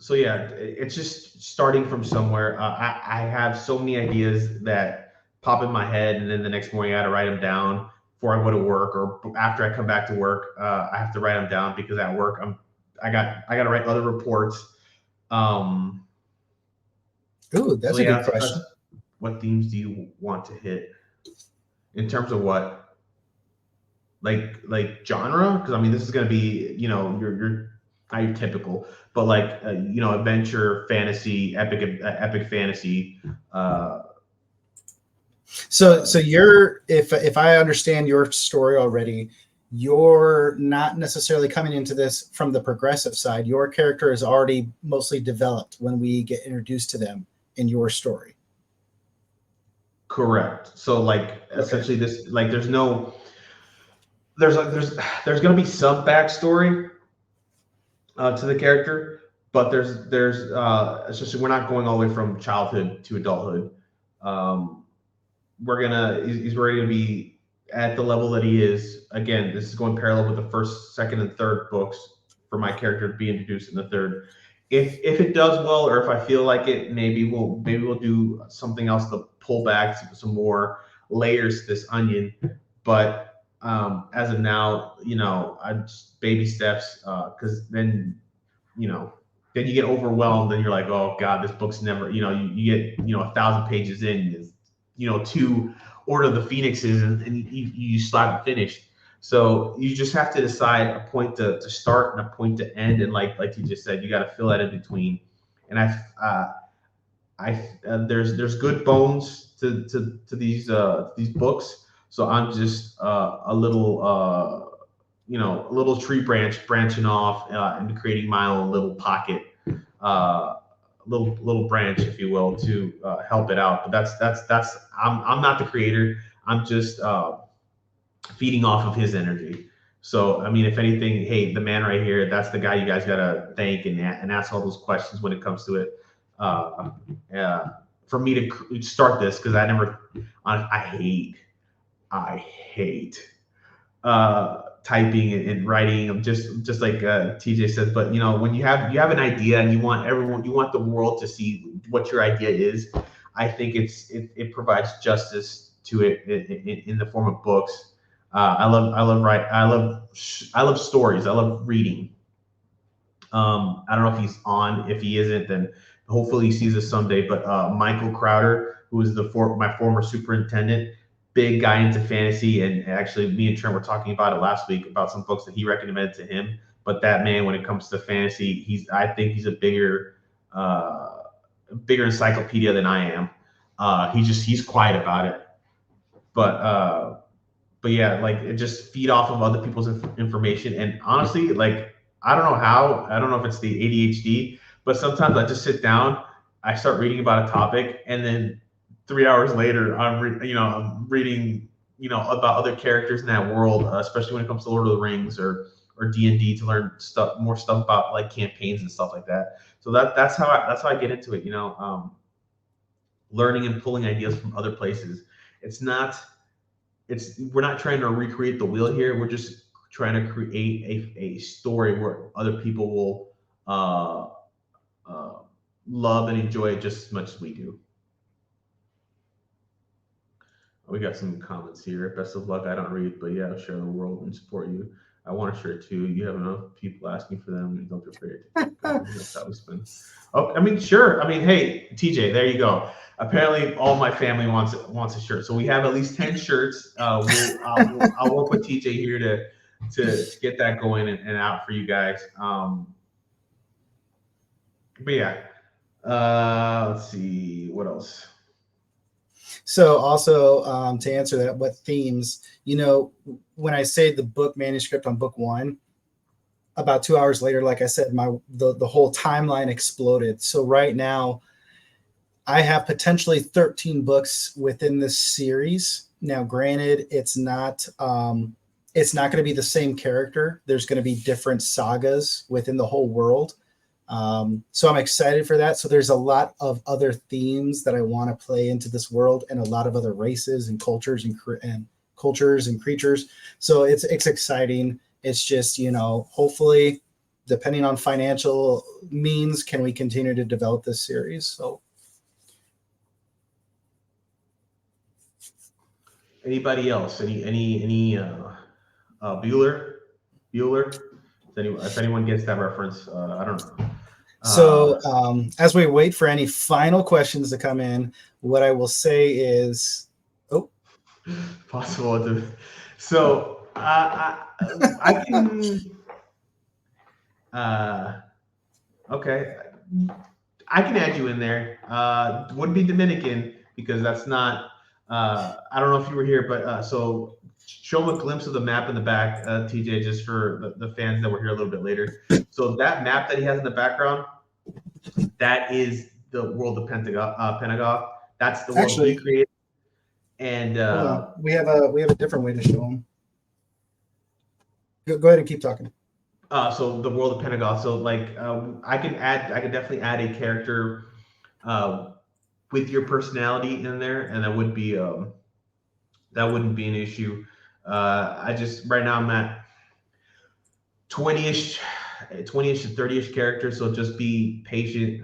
So yeah, it's just starting from somewhere. I have so many ideas that pop in my head, and then the next morning I got to write them down before I go to work, or after I come back to work, I have to write them down because at work I got to write other reports. Ooh, that's a good question. What themes do you want to hit in terms of what, like genre? Because I mean, this is going to be your not your typical, but like adventure, fantasy, epic fantasy. So you're, if I understand your story already, you're not necessarily coming into this from the progressive side. Your character is already mostly developed when we get introduced to them in your story. Correct. So like essentially this, like there's going to be some backstory to the character, but there's especially we're not going all the way from childhood to adulthood. He's ready to be at the level that he is. Again, this is going parallel with the first, second, and third books for my character to be introduced in the third. If it does well, or if I feel like it, maybe we'll do something else to pull back some more layers to this onion. But as of now, I just baby steps, because then you get overwhelmed, and you're like, oh God, this book's never, you get 1,000 pages in, 2 Order of the Phoenixes, and you still haven't finished. So you just have to decide a point to start and a point to end, and like you just said, you got to fill that in between. And there's good bones to these books. So I'm just a little tree branching off and creating my own little pocket, little branch, if you will, to help it out. But that's I'm not the creator. I'm just feeding off of his energy. So I mean, if anything, hey, the man right here, that's the guy you guys gotta thank and ask all those questions when it comes to it. For me to start this, because I hate typing and writing, just like TJ says. But when you have an idea and you want the world to see what your idea is, I think it provides justice to it in the form of books. I love stories. I love reading. I don't know if he's on. If he isn't, then hopefully he sees us someday. But Michael Crowder, who is my former superintendent, big guy into fantasy, and actually me and Trent were talking about it last week about some books that he recommended to him. But that man, when it comes to fantasy, I think he's a bigger encyclopedia than I am. He's quiet about it. But yeah, like it just feed off of other people's information. And honestly, like I don't know how. I don't know if it's the ADHD, but sometimes I just sit down, I start reading about a topic, and then 3 hours later, I'm reading about other characters in that world, especially when it comes to Lord of the Rings or D&D, to learn more stuff about like campaigns and stuff like that. So that's how I get into it. Learning and pulling ideas from other places. We're not trying to recreate the wheel here. We're just trying to create a story where other people will love and enjoy it just as much as we do. We got some comments here. Best of luck. I don't read, but yeah, I'll share the world and support you. I want to share it too. You have enough people asking for them. Don't be afraid. That's how we spend. Oh, I mean, sure. I mean, hey, TJ, there you go. Apparently, all my family wants a shirt. So we have at least 10 shirts. I'll work with TJ here to get that going and out for you guys. But yeah, let's see what else. So also to answer that, what themes, when I say the book manuscript on book one, about 2 hours later, like I said, the whole timeline exploded. So right now I have potentially 13 books within this series. Now, granted, it's not going to be the same character. There's going to be different sagas within the whole world. So I'm excited for that. So there's a lot of other themes that I want to play into this world, and a lot of other races and cultures and creatures. So it's exciting. It's just, hopefully, depending on financial means, can we continue to develop this series? So. Anybody else? Any Bueller? If anyone gets that reference, I don't know. So as we wait for any final questions to come in, what I will say is, possible to. So I can. Okay, I can add you in there. Would be Dominican because that's not. I don't know if you were here, but so show them a glimpse of the map in the back, TJ, just for the fans that were here a little bit later. So that map that he has in the background, that is the world of Pentagon. That's the world he created. And we have a different way to show them. Go ahead and keep talking. So the world of Pentagon. So like I could definitely add a character with your personality in there, and that wouldn't be an issue. I just right now I'm at 20-ish to 30-ish characters, so just be patient.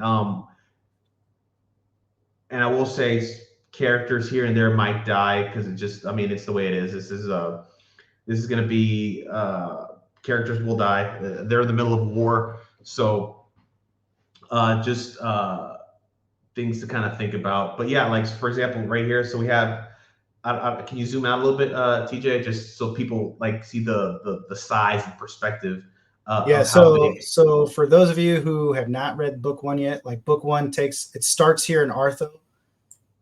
And I will say characters here and there might die because it's the way it is. This is going to be characters will die. They're in the middle of war, so just things to kind of think about. But yeah, like for example, right here, so we have. Can you zoom out a little bit, TJ, just so people like see the size and perspective? So for those of you who have not read book one yet, like book one starts here in Artho,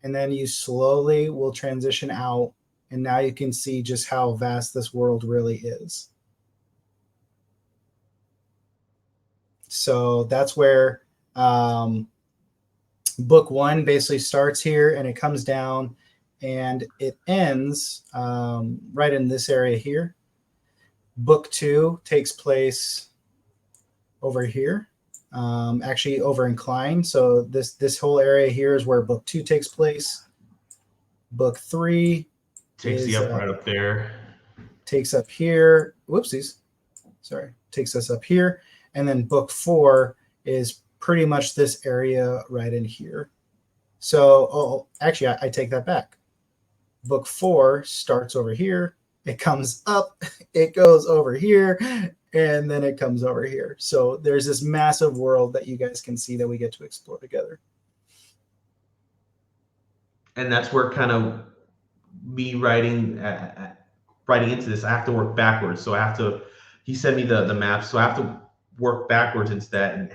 and then you slowly will transition out, and now you can see just how vast this world really is. So that's where book one basically starts here, and it comes down, and it ends right in this area here. Book two takes place over here, actually over in Klein. So this whole area here is where book two takes place. Book three takes the up right up there. Takes up here. Whoopsies. Sorry. Takes us up here. And then book four is pretty much this area right in here. So, actually, I take that back. Book four starts over here. It comes up, it goes over here, and then it comes over here. So there's this massive world that you guys can see that we get to explore together. And that's where kind of me writing into this, I have to work backwards. So he sent me the map, so I have to work backwards into that and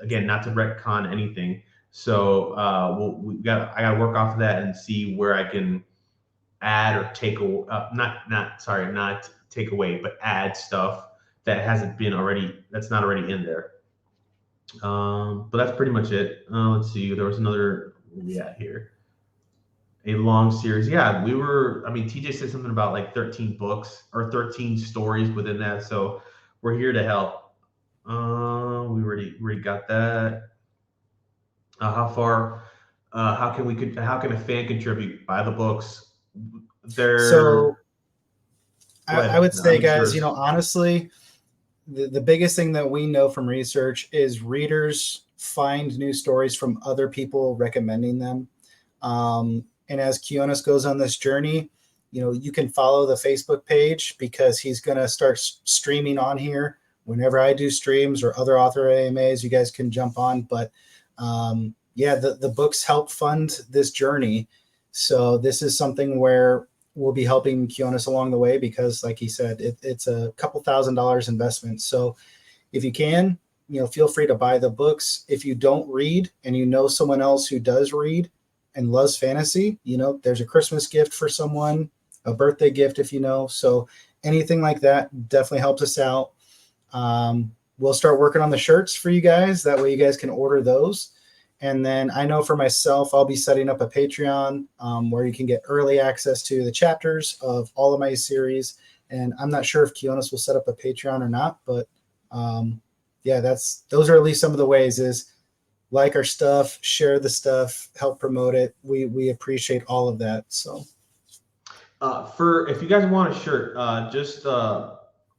again, not to retcon anything. So I got to work off of that and see where I can add or take away, not take away, but add stuff that that's not already in there. But that's pretty much it. Let's see. There was another. Where we at here? A long series. Yeah, TJ said something about like 13 books or 13 stories within that. So we're here to help. We already got that. How can a fan contribute? Buy the books. I would say, guys, honestly, the biggest thing that we know from research is readers find new stories from other people recommending them. And as Kionis goes on this journey, you can follow the Facebook page because he's going to start streaming on here. Whenever I do streams or other author AMAs, you guys can jump on. But the books help fund this journey. So this is something where will be helping Kionis along the way because, like he said, it's a couple $1,000s investment. So if you can, feel free to buy the books. If you don't read and you know someone else who does read and loves fantasy, there's a Christmas gift for someone, a birthday gift if you know. So anything like that definitely helps us out. We'll start working on the shirts for you guys. That way you guys can order those. And then I know for myself, I'll be setting up a Patreon where you can get early access to the chapters of all of my series. And I'm not sure if Kionis will set up a Patreon or not, but yeah, those are at least some of the ways is like our stuff, share the stuff, help promote it. We appreciate all of that. So if you guys want a shirt, just I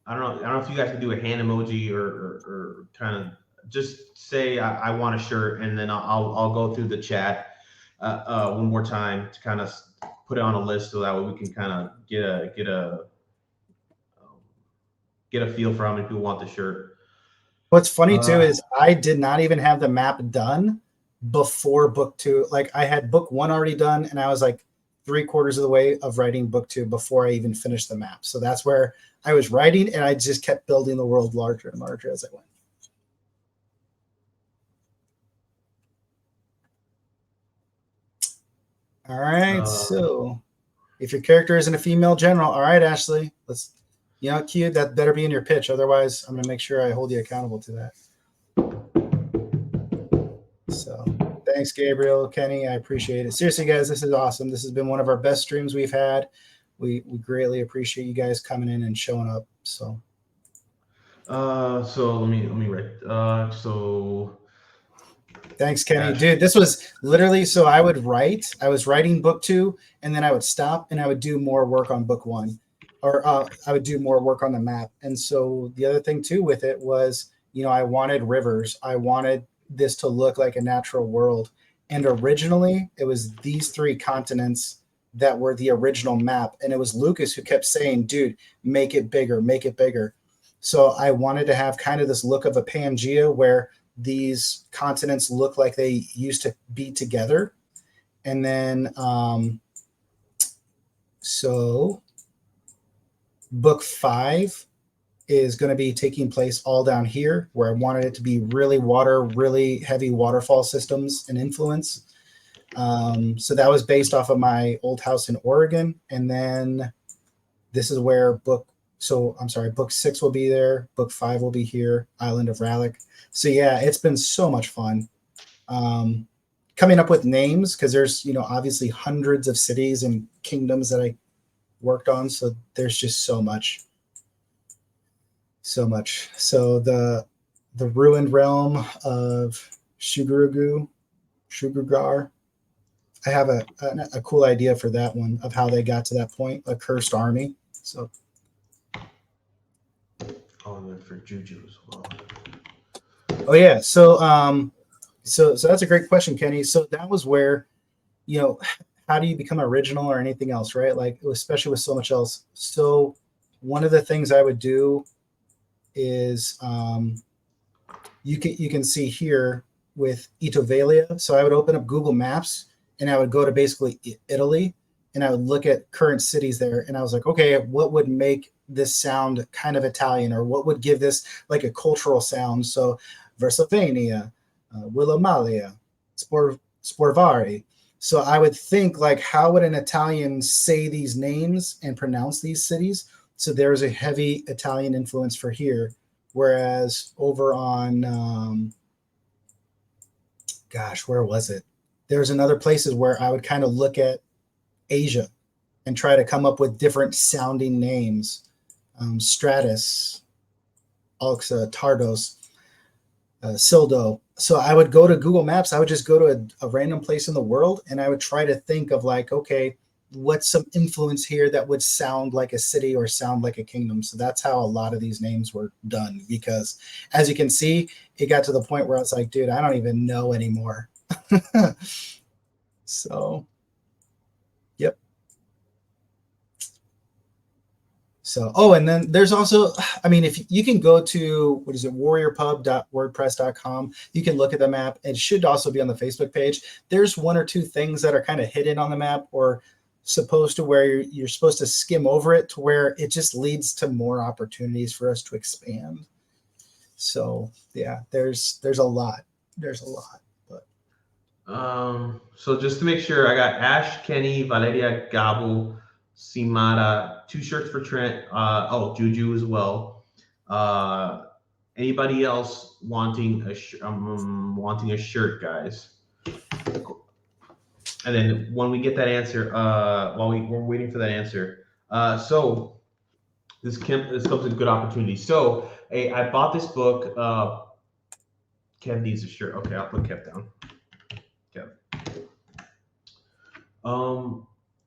don't know if you guys can do a hand emoji or kind of just say I want a shirt, and then I'll go through the chat one more time to kind of put it on a list so that way we can kind of get a feel for how many people want the shirt. What's funny too is I did not even have the map done before book 2. Like I had book 1 already done, and I was like 3/4 of the way of writing book 2 before I even finished the map. So that's where I was writing, and I just kept building the world larger and larger as I went. All right. So if your character isn't a female general, all right, Ashley, let's, Q, that better be in your pitch. Otherwise, I'm going to make sure I hold you accountable to that. So thanks, Gabriel, Kenny. I appreciate it. Seriously, guys, this is awesome. This has been one of our best streams we've had. We greatly appreciate you guys coming in and showing up. So let me write. Thanks, Kenny. Dude, this was literally, so I was writing book 2, and then I would stop and I would do more work on book 1, or I would do more work on the map. And so the other thing too with it was, I wanted rivers. I wanted this to look like a natural world. And originally it was these 3 continents that were the original map. And it was Lucas who kept saying, dude, make it bigger, make it bigger. So I wanted to have kind of this look of a Pangea where these continents look like they used to be together. And then, so book 5 is going to be taking place all down here where I wanted it to be really heavy waterfall systems and influence. So that was based off of my old house in Oregon. And then this is where book 6 will be there. Book 5 will be here, Island of Rallick. So yeah, it's been so much fun. Coming up with names, because there's, obviously hundreds of cities and kingdoms that I worked on. So there's just so much. So the ruined realm of Shugurugar, I have a cool idea for that one of how they got to that point, a cursed army. So for Juju as well. Oh yeah. So that's a great question, Kenny. So that was where, how do you become original or anything else, right? Like especially with so much else. So one of the things I would do is you can see here with Itovalia. So I would open up Google Maps and I would go to basically Italy and I would look at current cities there. And I was like, okay, what would make this sound kind of Italian, or what would give this like a cultural sound? So Versovania, Willomalia, Sporvari. So I would think like, how would an Italian say these names and pronounce these cities? So there's a heavy Italian influence for here. Whereas over on, where was it? There's another places where I would kind of look at Asia and try to come up with different sounding names. Stratus, Alxa, Tardos, Sildo. So I would go to Google Maps. I would just go to a random place in the world and I would try to think of like, okay, what's some influence here that would sound like a city or sound like a kingdom? So that's how a lot of these names were done, because as you can see, it got to the point where it's like, dude, I don't even know anymore. So, yep. So, and then there's also, if you can go to, warriorpub.wordpress.com, you can look at the map. It should also be on the Facebook page. There's 1 or 2 things that are kind of hidden on the map, or supposed to where you're supposed to skim over it to where it just leads to more opportunities for us to expand. So yeah, there's a lot. There's a lot. But so just to make sure, I got Ash, Kenny, Valeria, Gabo, Simara, 2 shirts for Trent. Juju as well. Anybody else wanting a shirt, guys? And then when we get that answer, while we're waiting for that answer, so this comes a good opportunity. So I bought this book. Kev needs a shirt. Okay, I'll put Kev down. Kev.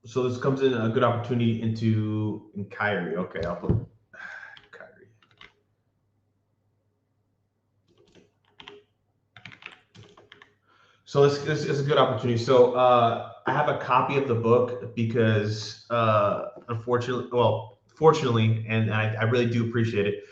So this comes in a good opportunity in Kyrie. Okay, I'll put Kyrie. So this is a good opportunity. So I have a copy of the book because fortunately, and I really do appreciate it.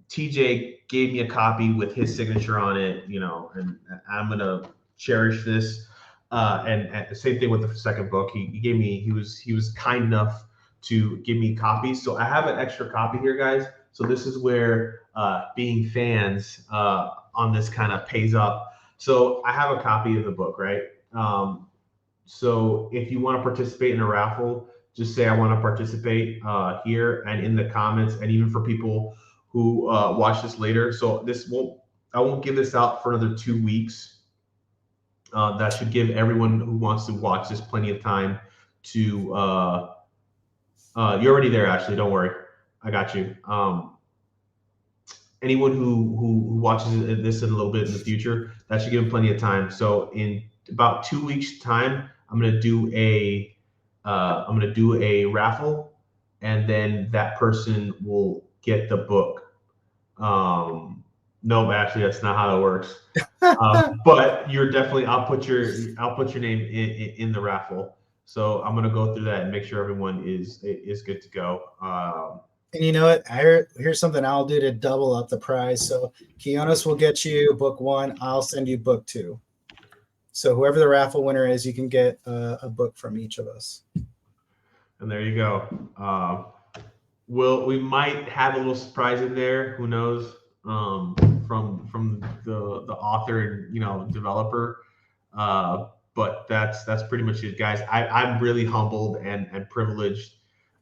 TJ gave me a copy with his signature on it, and I'm gonna cherish this. And the same thing with the second book. He was kind enough to give me copies. So I have an extra copy here, guys. So this is where being fans on this kind of pays up. So I have a copy of the book, right? So if you want to participate in a raffle, just say I want to participate here and in the comments, and even for people who watch this later. So I won't give this out for another 2 weeks. That should give everyone who wants to watch this plenty of time to. You're already there, Ashley. Don't worry, I got you. Anyone who watches this in a little bit in the future, that should give them plenty of time. So in about 2 weeks' time, I'm gonna do a raffle, and then that person will get the book. No, actually, that's not how it works. But you're definitely. I'll put your name in the raffle. So I'm gonna go through that and make sure everyone is good to go. And you know what? Here's something I'll do to double up the prize. So Kionis will get you book 1. I'll send you book 2. So whoever the raffle winner is, you can get a book from each of us. And there you go. We might have a little surprise in there. Who knows? From the author and developer. But that's pretty much it, guys. I'm really humbled and privileged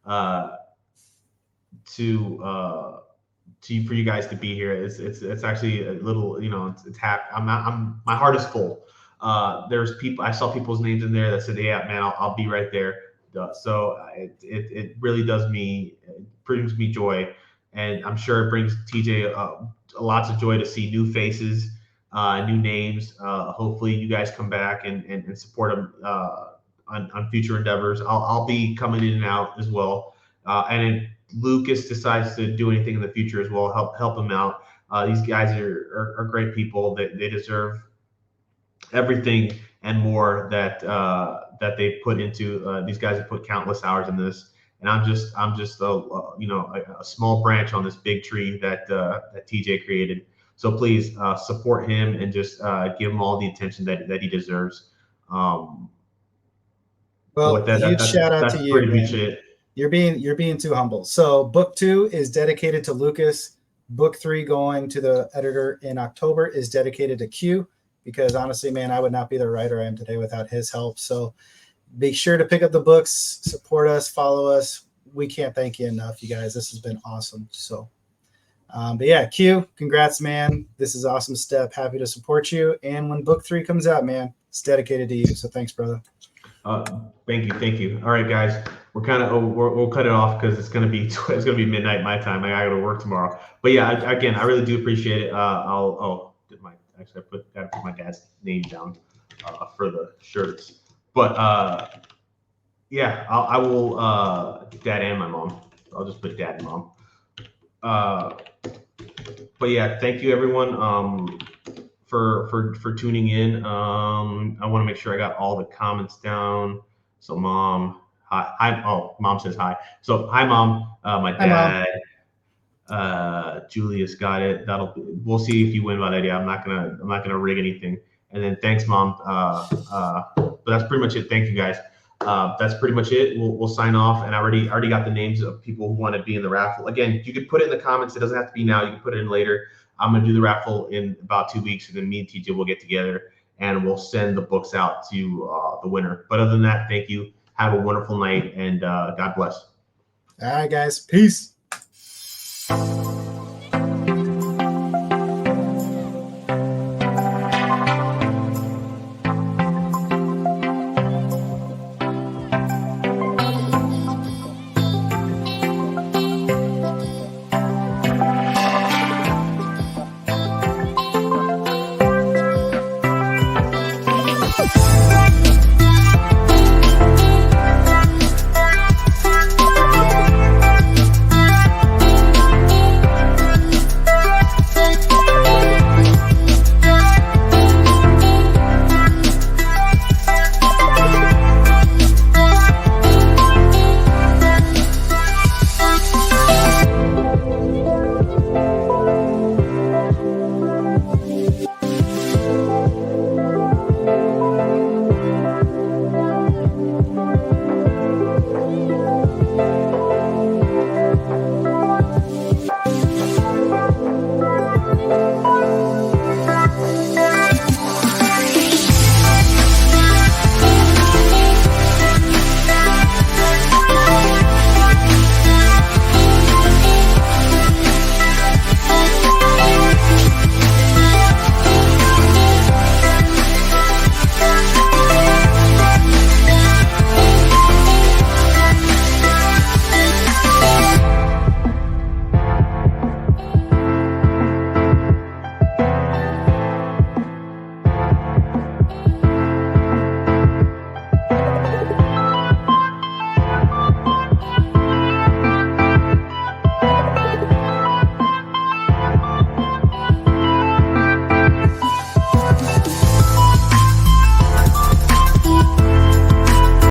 for you guys to be here. It's actually a little, it's happy. My heart is full. There's people, I saw people's names in there that said, yeah, man, I'll be right there. So it really brings me joy, and I'm sure it brings TJ lots of joy to see new faces, new names. Hopefully you guys come back and support them on future endeavors. I'll be coming in and out as well. And if Lucas decides to do anything in the future as well, help him out. These guys are great people. They deserve everything and more that they put into. These guys have put countless hours in this, and I'm just a small branch on this big tree that TJ created. So please support him and just give him all the attention that he deserves. Well, huge shout out to you, pretty man. much it. You're being too humble. So book 2 is dedicated to Lucas. Book 3 going to the editor in October is dedicated to Q, because honestly, man, I would not be the writer I am today without his help. So be sure to pick up the books, support us, follow us. We can't thank you enough, you guys. This has been awesome. So, but yeah, Q, congrats, man. This is an awesome step. Happy to support you. And when book 3 comes out, man, it's dedicated to you. So thanks, brother. Thank you. All right, guys, we'll cut it off because it's gonna be midnight my time. I gotta go to work tomorrow. But yeah, I really do appreciate it. I gotta put my dad's name down for the shirts. But yeah, I will dad and my mom. I'll just put dad and mom. But yeah, thank you everyone for tuning in. I want to make sure I got all the comments down. So mom, hi. Oh, mom says hi. So hi mom, my dad. Hi, mom. Julius got it. We'll see if you win, Valeria. I'm not gonna rig anything. And then thanks, mom. But that's pretty much it. Thank you guys. That's pretty much it. We'll sign off, and I already got the names of people who want to be in the raffle. Again, you could put it in the comments. It doesn't have to be now. You can put it in later. I'm gonna do the raffle in about 2 weeks, and then me and TJ will get together and we'll send the books out to the winner. But other than that, thank you. Have a wonderful night, and God bless. All right, guys. Peace.